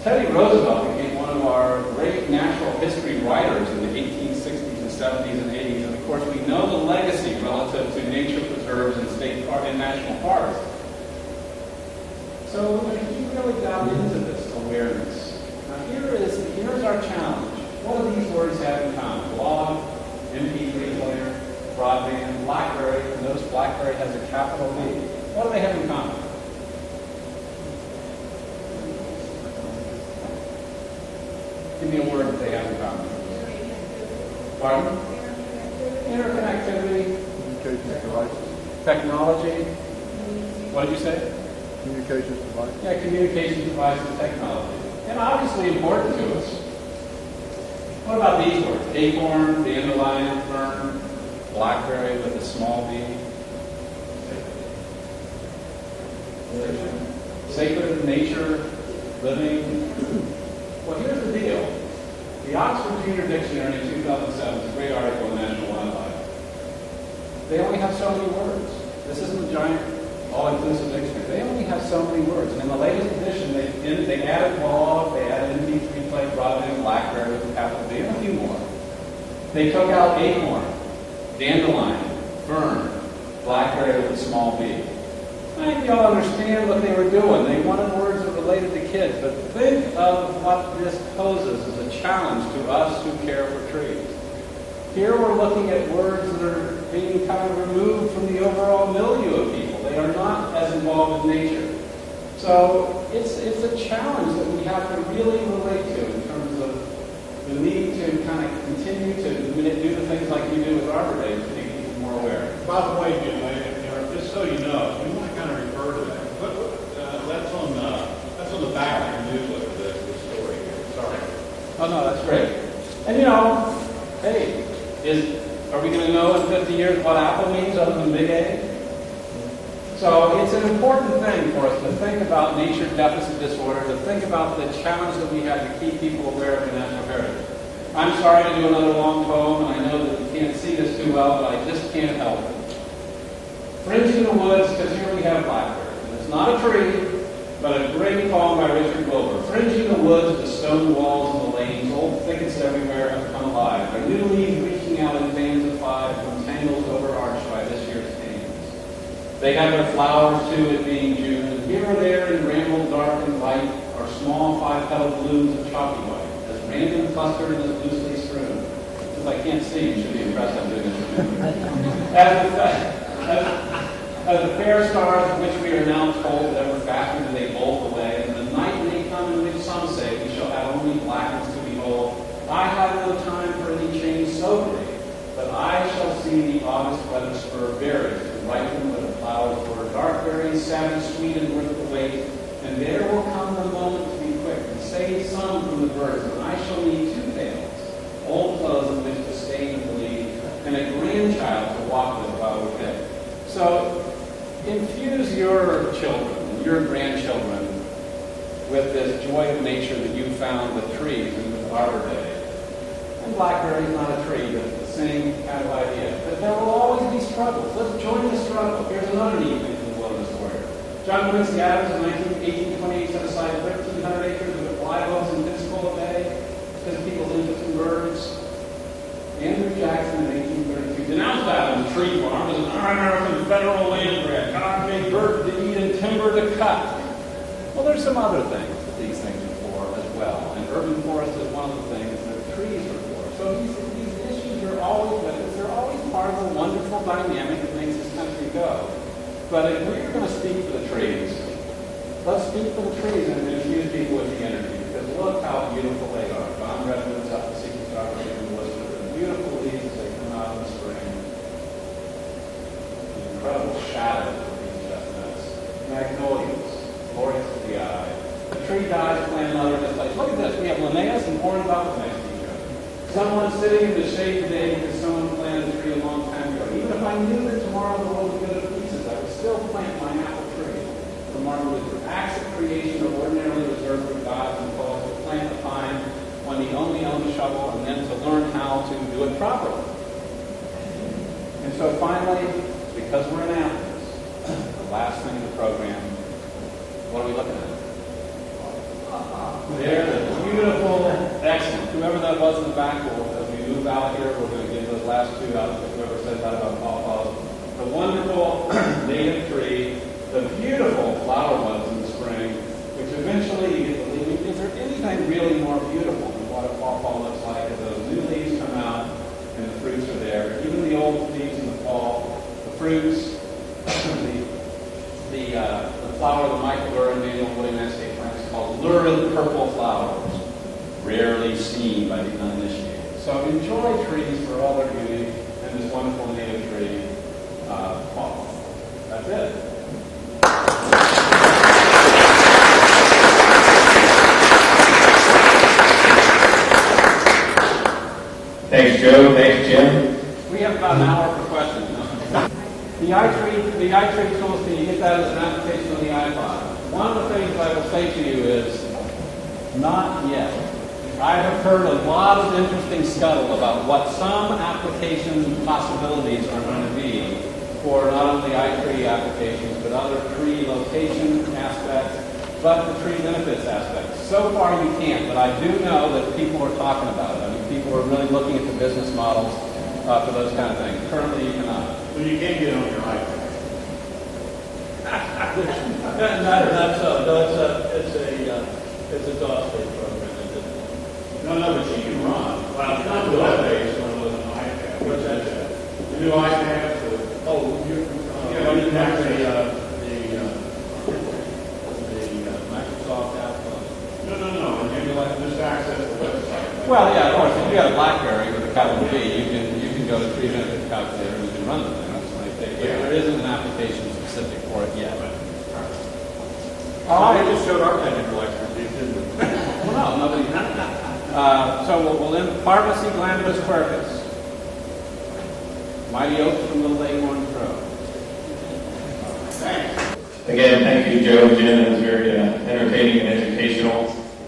Teddy Roosevelt became one of our great natural history writers in the 1860s and 70s and 80s. And of course, we know the legacy relative to nature preserves and state park and national parks. So you really got into this awareness. Now here's our challenge. What do these words have in common? Blog, MP3 player, broadband, BlackBerry. Notice BlackBerry has a capital B. What do they have in common? Give me a word that they have in common. Pardon? Interconnectivity. Communications devices. Technology. What did you say? Communications devices. Yeah, communication devices, technology. And obviously important to us. What about these words? Acorn, dandelion, fern, blackberry with a small b. Sacred, nature, living. Well, here's the deal. The Oxford Junior Dictionary in 2007 is a great article in National Wildlife. They only have so many words. This isn't a giant, all-inclusive dictionary. They only have so many words. And in the latest edition, they added blog, they added MP3 player, broadband, BlackBerry with a capital B, and a few more. They took out acorn, dandelion, fern, blackberry with a small b. I think you all understand what they were doing. They wanted words that related to kids. But think of what this poses as a challenge to us who care for trees. Here we're looking at words that are being kind of removed from the overall milieu of people. They are not as involved in nature. So it's a challenge that we have to really relate to in terms of the need to kind of continue to do the things like you do with Arbor Day to make people more aware. By the way, Jim, just so you know, we want to kind of refer to that. That's on the back of your newsletter, the story here. Sorry. Oh, no, that's great. And hey, are we going to know in 50 years what Apple means other than Big A? So it's an important thing for us to think about nature deficit disorder, to think about the challenge that we have to keep people aware of the natural heritage. I'm sorry to do another long poem, and I know that you can't see this too well, but I just can't help it. Fringe in the Woods, because here we have blackberry. And it's not a tree, but a great poem by Richard Wilbur. Fringe in the woods, the stone walls and the lanes, old thickets everywhere have come alive. Their new leaves reaching out in bands of five from tangles overarched by this year's canes. They have their flowers, too, it being June. And here or there in ramble dark and light are small five-petaled blooms of chalky white, as random clustered and as loosely strewn. Since I can't see, you should be impressed I'm doing this. As the fair stars, which we are now told ever faster do they bolt away, and the night may come in which some say we shall have only blackness to behold. I have no time for any change so great, but I shall see the August weather spur berries to ripen where the flowers were, dark berries, savage, sweet, and worth the wait. And there will come the moment to be quick and save some from the birds, and I shall need two pails, old clothes in which to stain and bleed, and a grandchild to walk with while we pick. So infuse your children, your grandchildren, with this joy of nature that you found with trees and with Arbor Day. And blackberry is not a tree, but it's the same kind of idea. But there will always be struggles. Let's join the struggle. Here's another neat thing from the Wilderness Warrior. John Quincy Adams in 1828 set aside 1,300 acres with live oaks in Pensacola Bay because people's interest in birds. Andrew Jackson in 1832 denounced Adams' tree farm as an un-American federal land grant. God made birds to eat and timber to cut. Well, there's some other things that these things are for as well. And urban forest is one of the things that trees are for. So these issues are always with us. They're always part of the wonderful dynamic that makes this country go. But if we're going to speak for the trees, let's speak for the trees and infuse people with the energy. Because look how beautiful they are. Gone redwoods up the Secret Star and Worcester. The beautiful leaves as they come out in the spring. The incredible shadows of these chestnuts. Magnolias, glorious to the eye. The tree dies, plant another in this place. Look at this. We have Linnaeus and Orange next to each other. Someone sitting in the shade today because someone planted a tree a long time ago. Even if I knew that tomorrow the world would go to pieces, I would still plant my apple tree. From Martin Luther. Acts of creation are ordinarily reserved for gods and poets to plant the pine when he only owned a shovel and then to learn how to do it properly. And so finally, because we're in Athens, the last thing in the program, what are we looking at? There, the beautiful, excellent. Whoever that was in the back, as we move out here, we're going to give those last two out to whoever said that about pawpaws. The wonderful native tree, the beautiful flower buds in the spring, which eventually you get the leaves. Is there anything really more beautiful than what a pawpaw looks like as those new leaves come out and the fruits are there? Even the old leaves in the fall, the fruits, the flower of the Mycalura native woody landscape plants called lurid purple flowers, rarely seen by the uninitiated. So enjoy trees for all their beauty and this wonderful native tree, pawpaw. That's it. Thanks, Joe. Thanks, Jim. We have about an hour for questions. The iTree tools, can you get that as an application on the iPod? One of the things I will say to you is, not yet. I have heard a lot of interesting scuttle about what some application possibilities are going to be for not only iTree applications, but other tree location aspects, but the tree benefits aspect. So far you can't, but I do know that people are talking about it. I mean, people are really looking at the business models for those kind of things. Currently you cannot. Well, you can get on your iPad. It's a DOS-based program. No, but you can run. Well, it's not the web-based one with an iPad. What's that? The new iPad. You didn't have the Microsoft app. No. And you like just access the website. Well, yeah, of course. If you got a BlackBerry with a capital B, you can go to Tree Benefits Calculator and you can run the thing. That's what I think. But there isn't an application specific for it yet. They just showed our technical expertise, didn't they? Well, no, nobody. So we'll end Pharmacy Glandulus quercus. Mighty oaks from Little Leghorn Grove. Again, thank you, Joe and Jim. It was very entertaining and educational.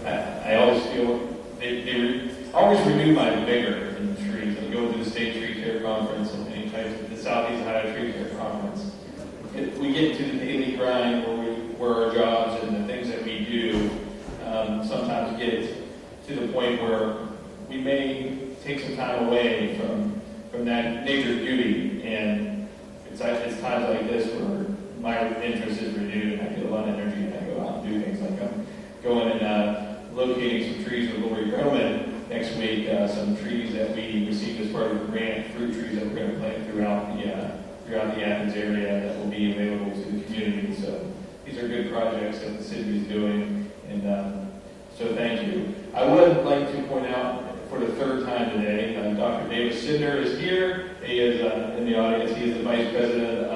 I always feel they always renew my vigor in the trees. I go to the State Tree Care Conference and many times the Southeast Ohio Tree Care Conference. We get to the daily grind where our jobs and the things that we do sometimes get to the point where we may take some time away from that nature's beauty, and it's times like this where my interest is renewed and I feel a lot of energy and I go out and do things like I'm going and locating some trees with Lori Groman next week, some trees that we received as part of the grant, fruit trees that we're going to plant throughout the Athens area that will be available to the community. So these are good projects that the city is doing, and so thank you. I would like to point out for the third time today, Dr. David Sidner is here. He is in the audience. He is the Vice President of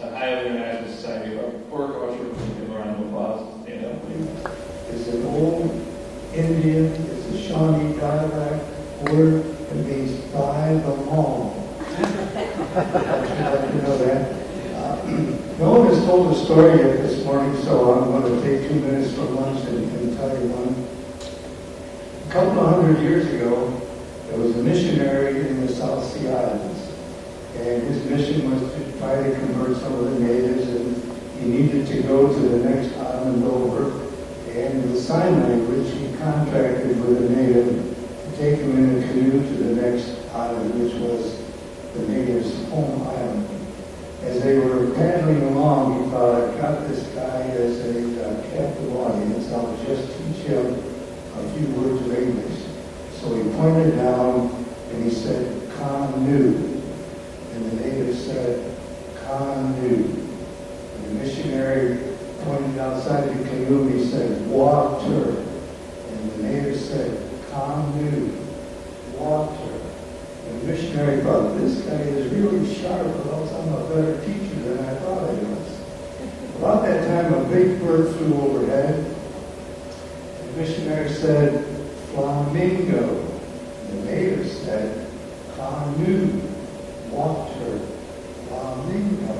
Ohio International Society of Horticulture. Give him a round of applause. Stand up, please. It's an old Indian, it's a Shawnee dialect word that means by the lawn. You know that. No one has told the story yet this morning, so I'm going to take 2 minutes for lunch and tell you one. A couple of 100 years ago, there was a missionary in the South Sea Islands, and his mission was to try to convert some of the natives, and he needed to go to the next island over, and in the sign language, he contracted with a native to take him in a canoe to the next island, which was the native's home island. As they were paddling along, he thought, I've got this guy as a Athens, I'll just teach him a few words of English. So he pointed down and he said, canoe. And the native said, canoe. And the missionary pointed outside the canoe and he said, water. And the native said, canoe, water. And the missionary thought, this guy is really sharp, or else I'm a better teacher than I thought I was. About that time, a big bird flew overhead. And the missionary said, flamingo. And the native said, canoe, water, flamingo.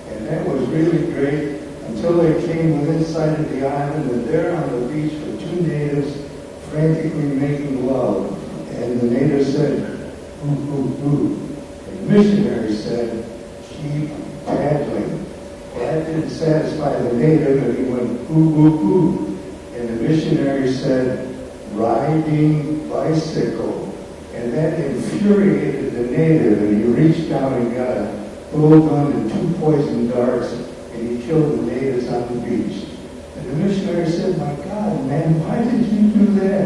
And that was really great until they came within sight of the island, and there on the beach were two natives frantically making love. And the native said, ooh, ooh, ooh. And the missionary said, keep paddling. That didn't satisfy the native, and he went, ooh, ooh, ooh. And the missionary said, riding bicycle. And that infuriated the native, and he reached down and got a blow gun and 2 poison darts, and he killed the natives on the beach. And the missionary said, my God, man, why did you do that?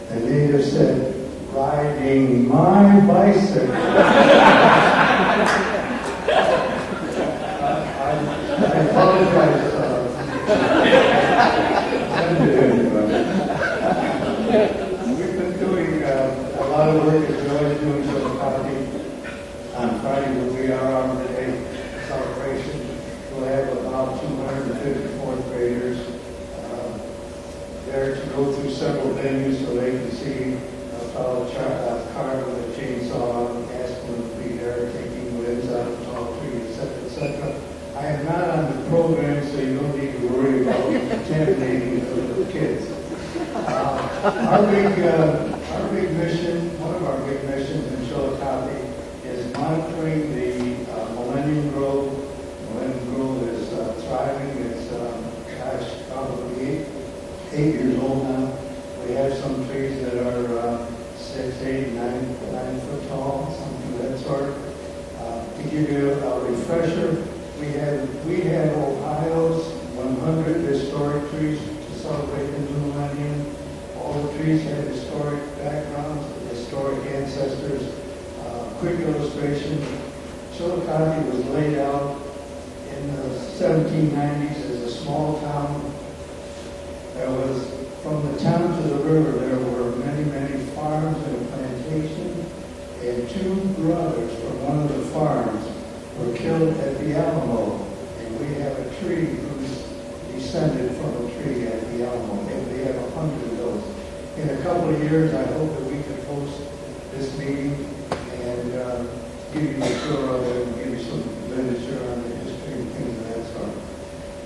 The native said, riding my bicycle. I apologize. We've been doing a lot of work as well as doing some copy. On Friday, when we are on the day celebration, we'll have about 250 fourth graders there to go through several venues so they can see a fellow car with a chainsaw, ask them to be there, taking limbs out of tall trees, etc., etc. I am not on the program, so you don't need to worry about contaminating the kids. Our big mission, one of our big missions in Chillicothe, is monitoring the Millennium Grove. Millennium Grove is thriving. It's, probably 8 years old now. We have some trees that are 6, 8, 9 foot tall, something of that sort. To give you a refresher, we have Ohio's 100 historic trees to celebrate the new millennium. All the trees have historic backgrounds, historic ancestors. Quick illustration, Chillicothe was laid out in the 1790s as a small town. There was, from the town to the river, there were many, many farms and a plantation, and 2 brothers from one of the farms were killed at the Alamo, and we have a tree who's descended from a tree at the Alamo, and we have 100 of those. In a couple of years, I hope that we can host this meeting and give you a tour of it and give you some literature on the history and things of that sort.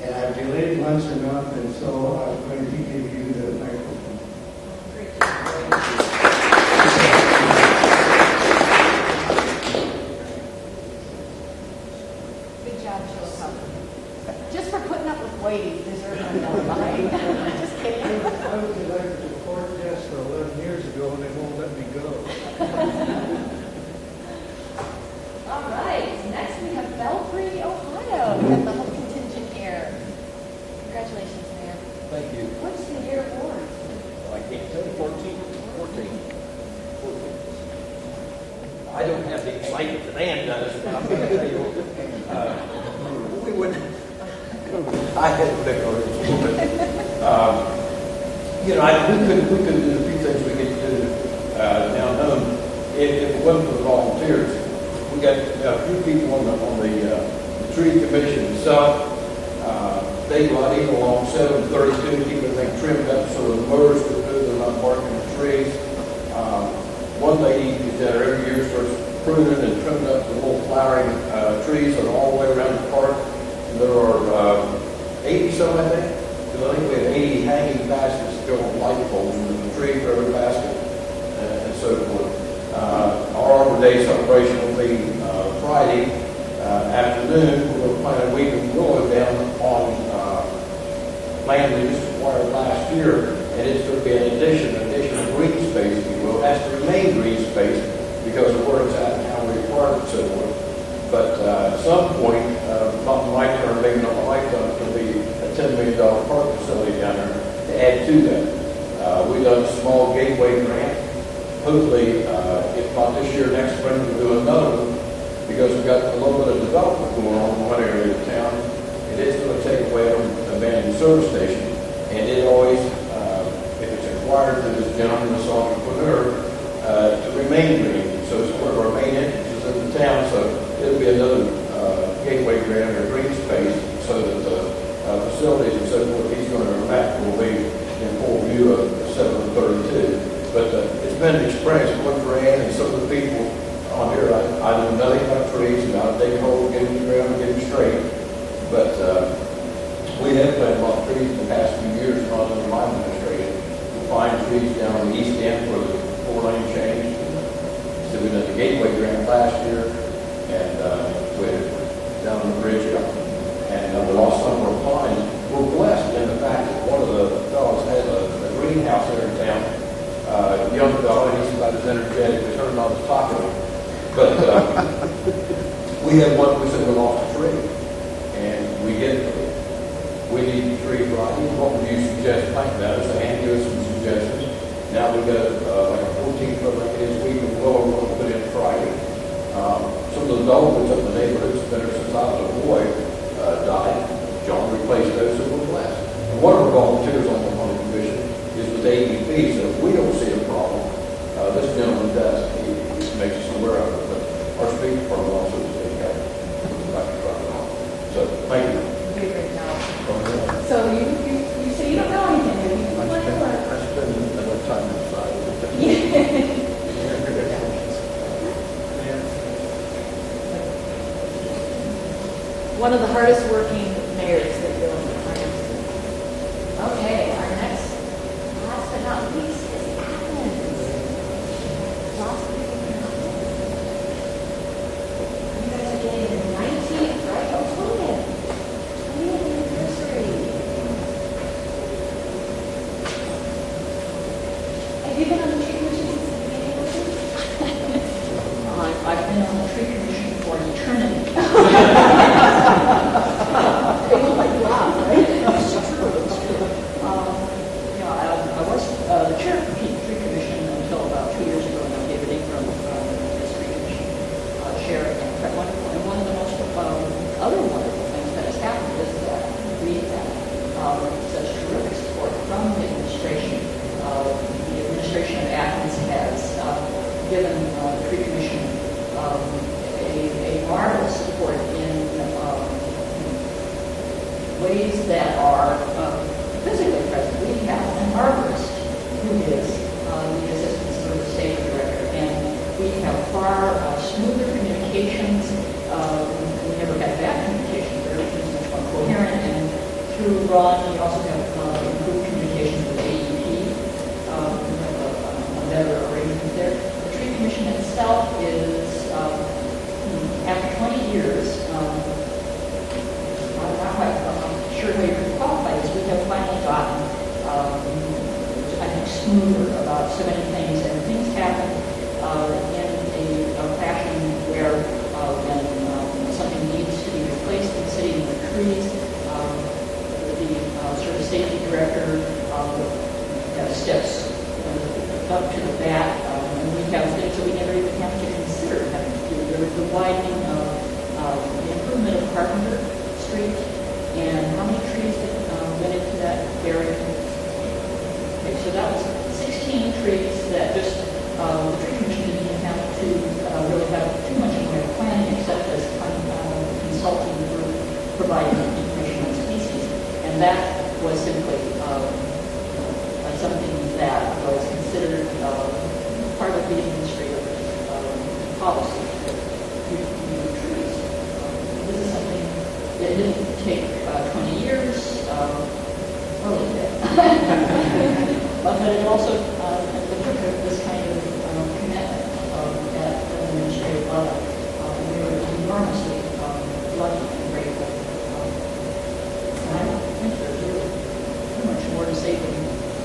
And I've delayed lunch enough, and so I'm going to give you the microphone. Good job, Chillicothe. Just for putting up with waiting, you deserve a medal. Just kidding. I was elected to the court guest for 11 years ago, and they won't let me go. All right, next we have Belfry, Ohio. We have the whole contingent here. Congratulations, Mayor. Thank you. What's the year award? I can't tell you, 14. I don't have the excitement that Ann does, but I'm going to tell you, we would, I had to pick on it. We couldn't do the few things we get to do down home if it wasn't for the volunteers. We got a few people on the tree commission itself. They ride even along 732, keep everything trimmed up so the mowers could move, they're not barking the trees. One lady who's there every year starts pruning and trimming up the little flowering trees that are all the way around the park. And there are 80 some, I think. Because I think we have 80 hanging baskets filled with light bulbs with a tree for every basket and so forth. Our Arbor Day celebration will be Friday afternoon. We're going to plant a weeping willow down on land we just acquired last year, and it's going to be an additional green space, if you will. It has to remain green space because of where it's at and how we acquired it, so forth. But at some point, not in my term, maybe not in my lifetime, it'll be a $10 million park facility down there. add to that. We've done a small gateway grant. Hopefully, if not this year, next spring, we'll do another one, because we've got a little bit of development going on in one area of town, and it's going to take away an abandoned service station. And it always, if it's acquired to this gentleman, this entrepreneur, to remain green. So it's one of our main entrances in the town, so it'll be another gateway grant or green space, so that the facilities and so forth he's going to erect will be in full view of 732. But it's been an experience. One for Ann and some of the people on here. I know nothing about trees, about digging holes, getting the ground, getting straight. But we have planted a lot of trees in the past few years, not under my administration. We find trees down on the east end for the 4-lane change. So we did the gateway grant last year, and we had down on the bridge, and we lost some of our pines. We're blessed in the fact that one of the fellows has a greenhouse there in town. Young fellow, he's about as energetic as her, not as talkative. But we had one, we said we lost a tree, and we hit it. We need a tree Friday. What would you suggest planting that? So Ann gave us some suggestions. Now we've got like a 14-foot like this week of willow we're going to put in Friday. Some of the dogwoods up in the neighborhoods that are since I was a boy died. John replaced those, so we're blessed. And one of our volunteers on the commission is with AEP, so if we don't see a problem, this gentleman does. He makes us aware of it. But our street department also does take care of it. So thank you. You do a great job. So you say you don't know anything, maybe you want to learn. I spend enough time inside. One of the hardest working mayors that you'll find. Okay, our next, last but not least, is Athens. Last week in Athens. You guys are getting the 19th, right? Oh, 20th. 20th anniversary. Have you been on the tree commission since the beginning of it? I've been on the tree commission for eternity. They look like you laugh, right? It's true, it's true. I was the chair of the tree commission until about 2 years ago. Now David Ingram is tree commission chair, and quite wonderful. And one of the most other wonderful things that has happened is that we have such terrific support from the administration. The administration of Athens has given the tree commission a marvelous support in ways that are physically present. We have an arborist who is the assistant service safety director, and we have far smoother communications. We never had bad communications, but everything's much more coherent. And through Ron, we also have improved communications with AEP. We have a better arrangement there. The tree commission itself is, after 20 years, I'm not quite sure how you could qualify this. We have finally gotten, I think, smoother about so many things, and things happen in a fashion where when something needs to be replaced in the city in the trees, the sort of safety director steps up to the bat, and we have things that we never even have to consider having to do. There was the widening of the improvement of Carpenter Street, and how many trees that went into that area? Okay, so that was 16 trees that just the tree commission didn't even have to really have too much in the way of planning, except as consulting group providing information on species, and that was simply something that was considered part of the administrative policy. Trees. This is something that didn't take 20 years, well, it did. But it also took this kind of commitment at the administrative level. We were enormously lucky and grateful. And I don't think there's really too much more to say than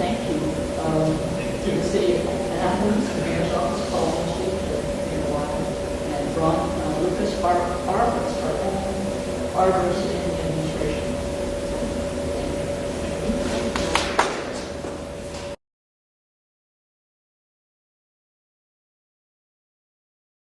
thank you to the city of Athens, the mayor's office, Paul Institute, and Ron Lucas, our arborist, our own arborist